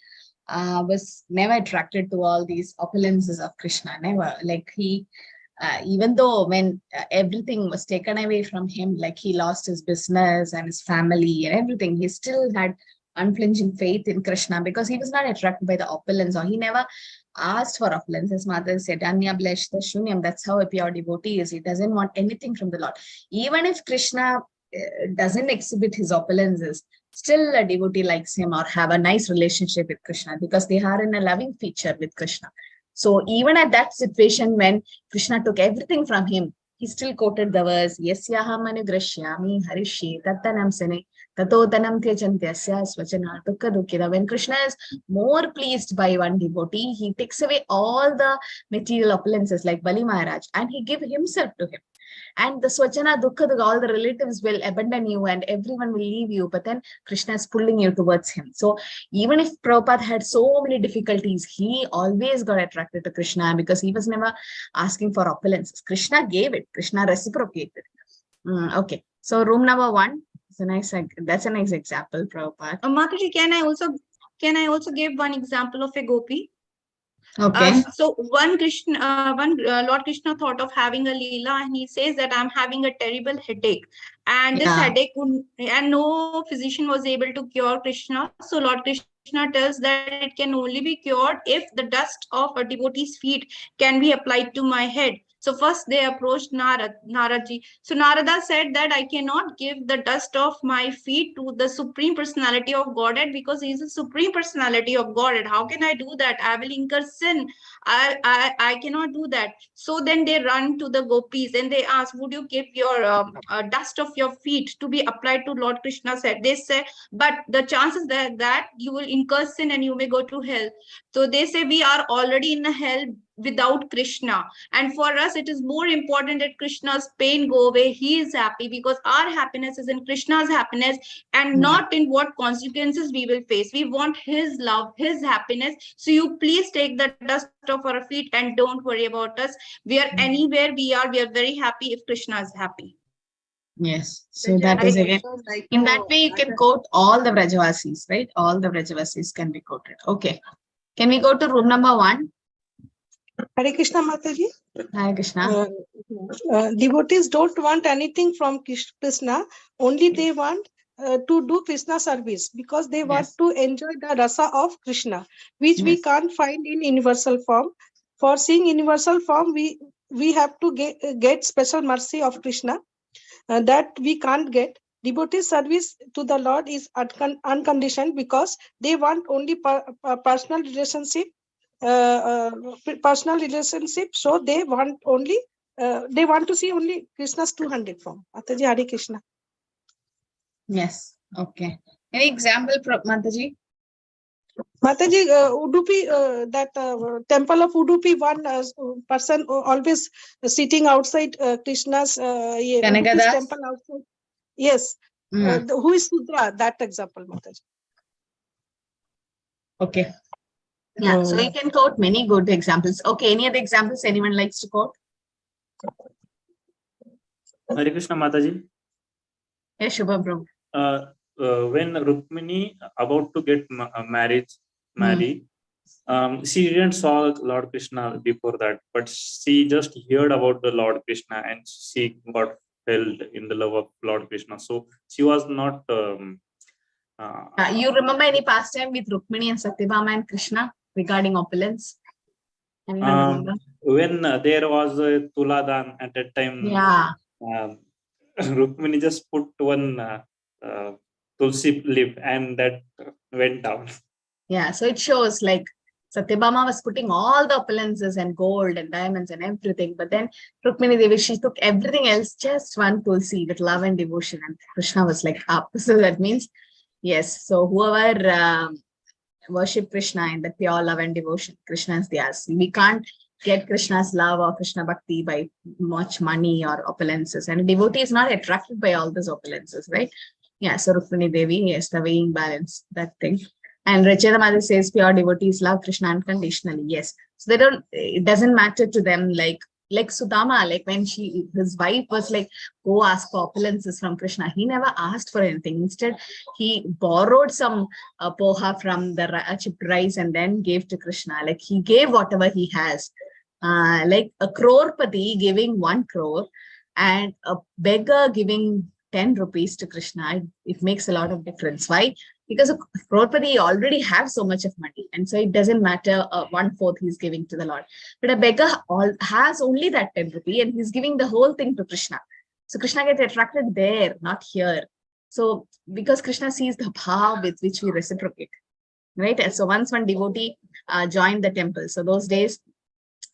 was never attracted to all these opulences of Krishna. Never. Like he, even though when everything was taken away from him, like he lost his business and his family and everything, he still had unflinching faith in Krishna because he was not attracted by the opulence, or he never asked for opulence. His mother said, Anya bleshta shunyam. That's how a pure devotee is. He doesn't want anything from the Lord. Even if Krishna doesn't exhibit his opulences, still a devotee likes him or have a nice relationship with Krishna because they are in a loving feature with Krishna. So even at that situation when Krishna took everything from him, he still quoted the verse, Yasyaham anugrashyami harishi tattanam sene tatodanam tyajantyasya swachana dukkha dukkida. When Krishna is more pleased by one devotee, he takes away all the material opulences like Bali Maharaj and he gives himself to him. And the swachana dukkha, all the relatives will abandon you and everyone will leave you, but then Krishna is pulling you towards him. So even if Prabhupada had so many difficulties, he always got attracted to Krishna because he was never asking for opulences. Krishna gave it. Krishna reciprocated. Okay. So room number 1 is a nice. That's a nice example, Prabhupada. Mataji, can I also give one example of a gopi? Okay. So one Lord Krishna thought of having a leela, and he says that I'm having a terrible headache, and this headache and no physician was able to cure Krishna. So Lord Krishna tells that it can only be cured if the dust of a devotee's feet can be applied to my head. So first they approached Naradji. So Narada said that I cannot give the dust of my feet to the Supreme Personality of Godhead because he is the Supreme Personality of Godhead. How can I do that? I will incur sin. I cannot do that. So then they run to the gopis and they ask, would you give your dust of your feet to be applied to Lord Krishna's head? They say, but the chances that you will incur sin and you may go to hell. So they say, we are already in hell without Krishna, and for us it is more important that Krishna's pain go away. He is happy because our happiness is in Krishna's happiness and not in what consequences we will face. We want his love, his happiness. So you please take the dust off our feet and don't worry about us. We are anywhere we are very happy if Krishna is happy. Yes. So that is again, in that way you can quote all the Vrajavasis, right? All the Vrajavasis can be quoted. Okay. Can we go to room number 1? Hare Krishna Mataji. Hare Krishna. Devotees don't want anything from Krishna, only they want to do Krishna service because they want to enjoy the rasa of Krishna, which we can't find in universal form. For seeing universal form, we have to get special mercy of Krishna that we can't get. Devotee service to the Lord is unconditioned because they want only personal relationship. So they want only they want to see only Krishna's 200 form. Mataji, Hare Krishna. Yes. Okay. Any example, Mataji? Mataji, Udupi, that temple of Udupi, one person always sitting outside Krishna's Udupi's temple outside. Yes. Who is Sudra? That example, Mataji. Okay. Yeah, so you can quote many good examples. Okay, any other examples anyone likes to quote? Hare Krishna Mataji. Yes, Shubha Prabhu. When Rukmini about to get married, she didn't saw Lord Krishna before that, but she just heard about the Lord Krishna and she got held in the love of Lord Krishna. So she was not. You remember any pastime with Rukmini and Satyabhama and Krishna regarding opulence? Anyone remember? When there was a Tuladan at that time, Rukmini just put one tulsi leaf and that went down. Yeah, so it shows like Satyabhama was putting all the opulences and gold and diamonds and everything, but then Rukmini Devi, she took everything else, just one tulsi with love and devotion, and Krishna was like up. So that means, yes, so whoever worship Krishna in the pure love and devotion, Krishna is theirs. We can't get Krishna's love or Krishna Bhakti by much money or opulences, and a devotee is not attracted by all those opulences, right? Yeah, so Rukmini Devi, yes, the weighing balance, that thing. And Racheta Mother says pure devotees love Krishna unconditionally. Yes. So they don't, it doesn't matter to them like Sudama, like when his wife was like, go ask for opulences from Krishna. He never asked for anything. Instead, he borrowed some poha from the chipped rice and then gave to Krishna. Like he gave whatever he has. Like a crorepati giving 1 crore and a beggar giving 10 rupees to Krishna. It makes a lot of difference. Why? Because a crorepati already have so much of money, and so it doesn't matter 1/4 he's giving to the Lord. But a beggar has only that 10 rupee and he's giving the whole thing to Krishna. So Krishna gets attracted there, not here. So because Krishna sees the bhav with which we reciprocate, right? And so once one devotee joined the temple, so those days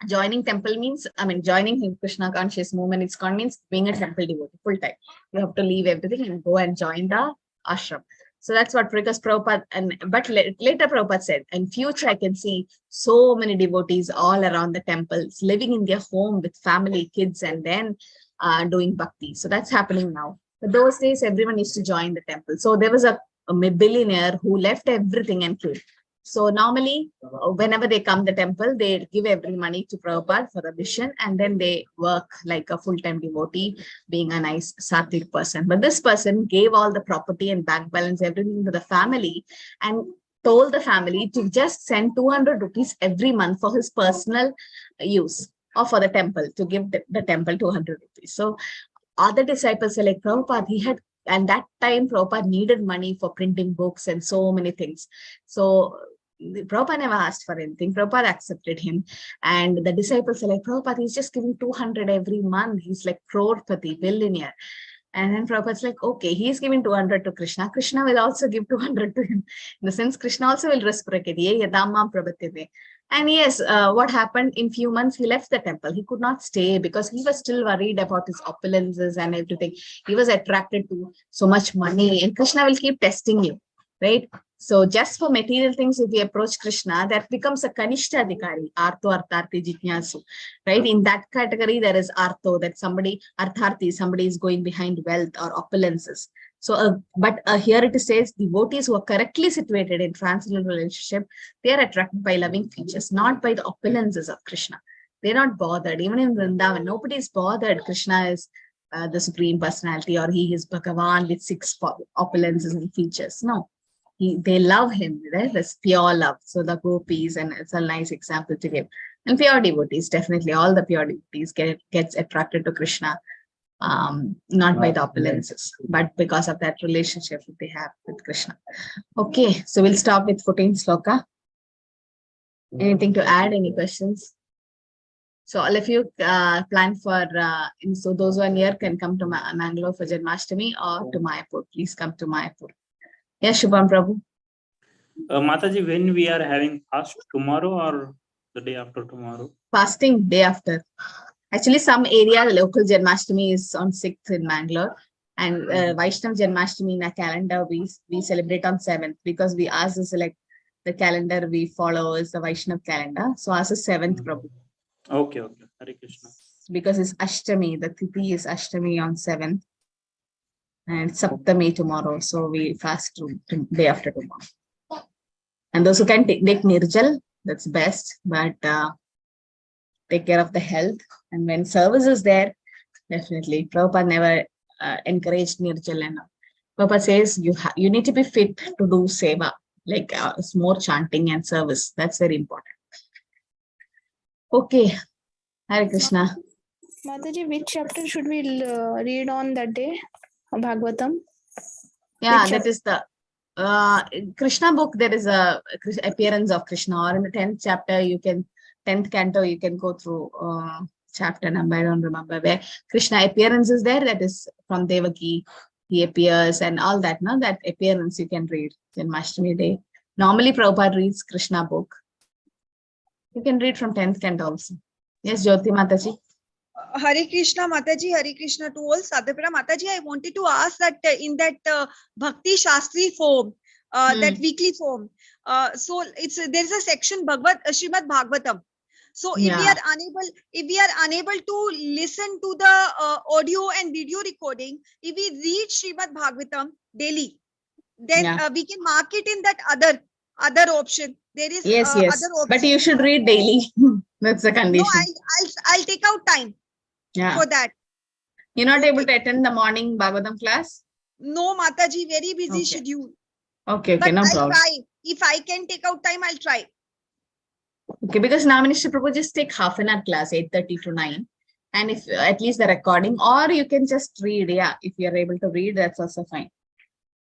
joining temple means, joining Krishna conscious movement, ISKCON means being a temple devotee full time. You have to leave everything and go and join the ashram. So that's what, because Prabhupada, but later Prabhupada said, in future I can see so many devotees all around the temples, living in their home with family, kids, and then doing bhakti. So that's happening now. But those days, everyone used to join the temple. So there was a billionaire who left everything and came. So normally, whenever they come to the temple, they give every money to Prabhupada for the mission, and then they work like a full-time devotee, being a nice sattvic person. But this person gave all the property and bank balance, everything to the family, and told the family to just send 200 rupees every month for his personal use or for the temple, to give the temple 200 rupees. So other disciples are like, Prabhupada, he had, and that time Prabhupada needed money for printing books and so many things. So Prabhupada never asked for anything. Prabhupada accepted him. And the disciples are like, Prabhupada, he's just giving 200 every month. He's like crorepati, billionaire. And then Prabhupada's like, okay, he's giving 200 to Krishna. Krishna will also give 200 to him. In the sense, Krishna also will reciprocate. And yes, what happened in few months, he left the temple. He could not stay because he was still worried about his opulences and everything. He was attracted to so much money, and Krishna will keep testing you, right? So just for material things, if we approach Krishna, that becomes a Kanishta Adhikari, Artho Artharthi Jitnyasu, right? In that category, there is Artho, that somebody, Artharthi, somebody is going behind wealth or opulences. So, but here it says devotees who are correctly situated in transcendental relationship, they are attracted by loving features, not by the opulences of Krishna. They're not bothered. Even in Vrindavan, nobody is bothered. Krishna is the Supreme Personality, or he is Bhagavan with 6 opulences and features. No, they love him, right? That's pure love. So the gopis, and it's a nice example to give. And pure devotees, definitely all the pure devotees gets attracted to Krishna, not by the opulences, but because of that relationship that they have with Krishna. Okay, so we'll stop with 14th sloka. Anything to add? Any questions? So all of you plan for, so those who are near can come to Mangalore for Janmashtami or to Mayapur. Please come to Mayapur. Yes, Shubham Prabhu. Mataji, when we are having fast, tomorrow or the day after tomorrow? Fasting day after. Actually, some area local Janmashtami is on 6th in Mangalore, and Vaishnav Janmashtami in our calendar we celebrate on 7th, because we ask to select the calendar we follow is the Vaishnav calendar. So ask is 7th, Prabhu. Okay. Hare Krishna. Because it's Ashtami, the Tithi is Ashtami on 7th, and Saptami tomorrow. So we fast to day after tomorrow. And those who can take Nirjal, that's best, but take care of the health. And when service is there, definitely. Prabhupada never encouraged Nirjal. And Prabhupada says you need to be fit to do seva, like more chanting and service. That's very important. Okay. Hare Krishna. Mataji, which chapter should we read on that day? Bhagavatam? Yeah, that is the Krishna book. There is a appearance of Krishna, or in the 10th chapter, 10th canto, you can go through chapter number, I don't remember where. Krishna appearance is there. That is from Devaki. He appears and all that. No, that appearance you can read in Janmashtami day. Normally, Prabhupada reads Krishna book. You can read from 10th canto also. Yes, Jyoti Mataji. Hare Krishna Mataji, Hare Krishna to all. Sadhapura Mataji, I wanted to ask that in that Bhakti Shastri form, that weekly form, so there's a section Srimad Bhagavatam. So if we are unable to listen to the audio and video recording, if we read Srimad Bhagavatam daily, then we can mark it in that other option. There is yes. other option. But you should read daily. That's the condition. No, I'll take out time for that. You're not able to attend the morning Bhagavatam class? No, Mataji, very busy schedule. Okay, but no I'll problem. Try. If I can take out time, I'll try. Okay, because now Minister Prabhu just take half an hour class, 8:30 to 9. And if at least the recording, or you can just read. Yeah, if you're able to read, that's also fine.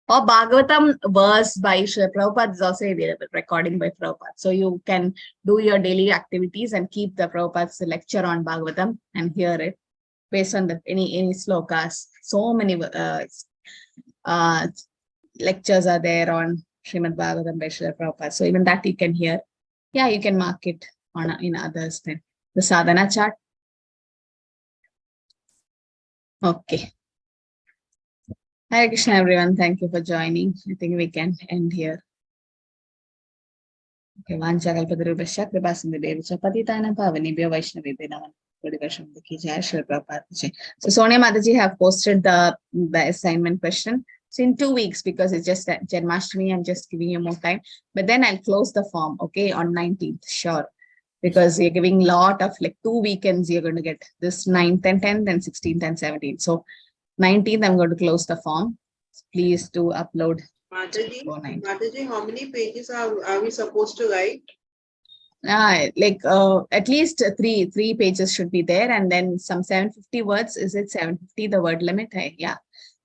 Or Bhagavatam verse by Srila Prabhupada is also available, recording by Prabhupada. So you can do your daily activities and keep the Prabhupada's lecture on Bhagavatam and hear it based on any slokas. So many lectures are there on Srimad Bhagavatam by Srila Prabhupada. So even that you can hear. Yeah, you can mark it in others then. The sadhana chart. Okay. Hare Krishna, everyone. Thank you for joining. I think we can end here. Okay, Vancha Kalpatarubhasya Kripa Sindhudevacha Patitanam Pavanebhyo Vaishnavebhyo Namo Kodivashamdaki Jai Shri Prabhupada. So Sonia Mataji have posted the assignment question. So in 2 weeks, because it's just Janmashtami, I'm just giving you more time. But then I'll close the form, okay, on 19th, sure. Because you're giving lot of 2 weekends, you're going to get this 9th and 10th and 16th and 17th. So 19th, I'm going to close the form. Please do upload. Mataji, how many pages are we supposed to write? At least three pages should be there, and then some 750 words. Is it 750 the word limit? Yeah.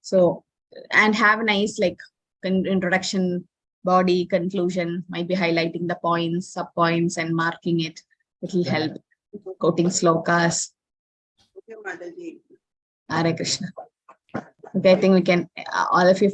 So, and have a nice introduction, body, conclusion, might be highlighting the points, sub-points and marking it. It will help. Quoting slokas. Okay, Mataji. Hare Krishna. Okay, I think we can, all of you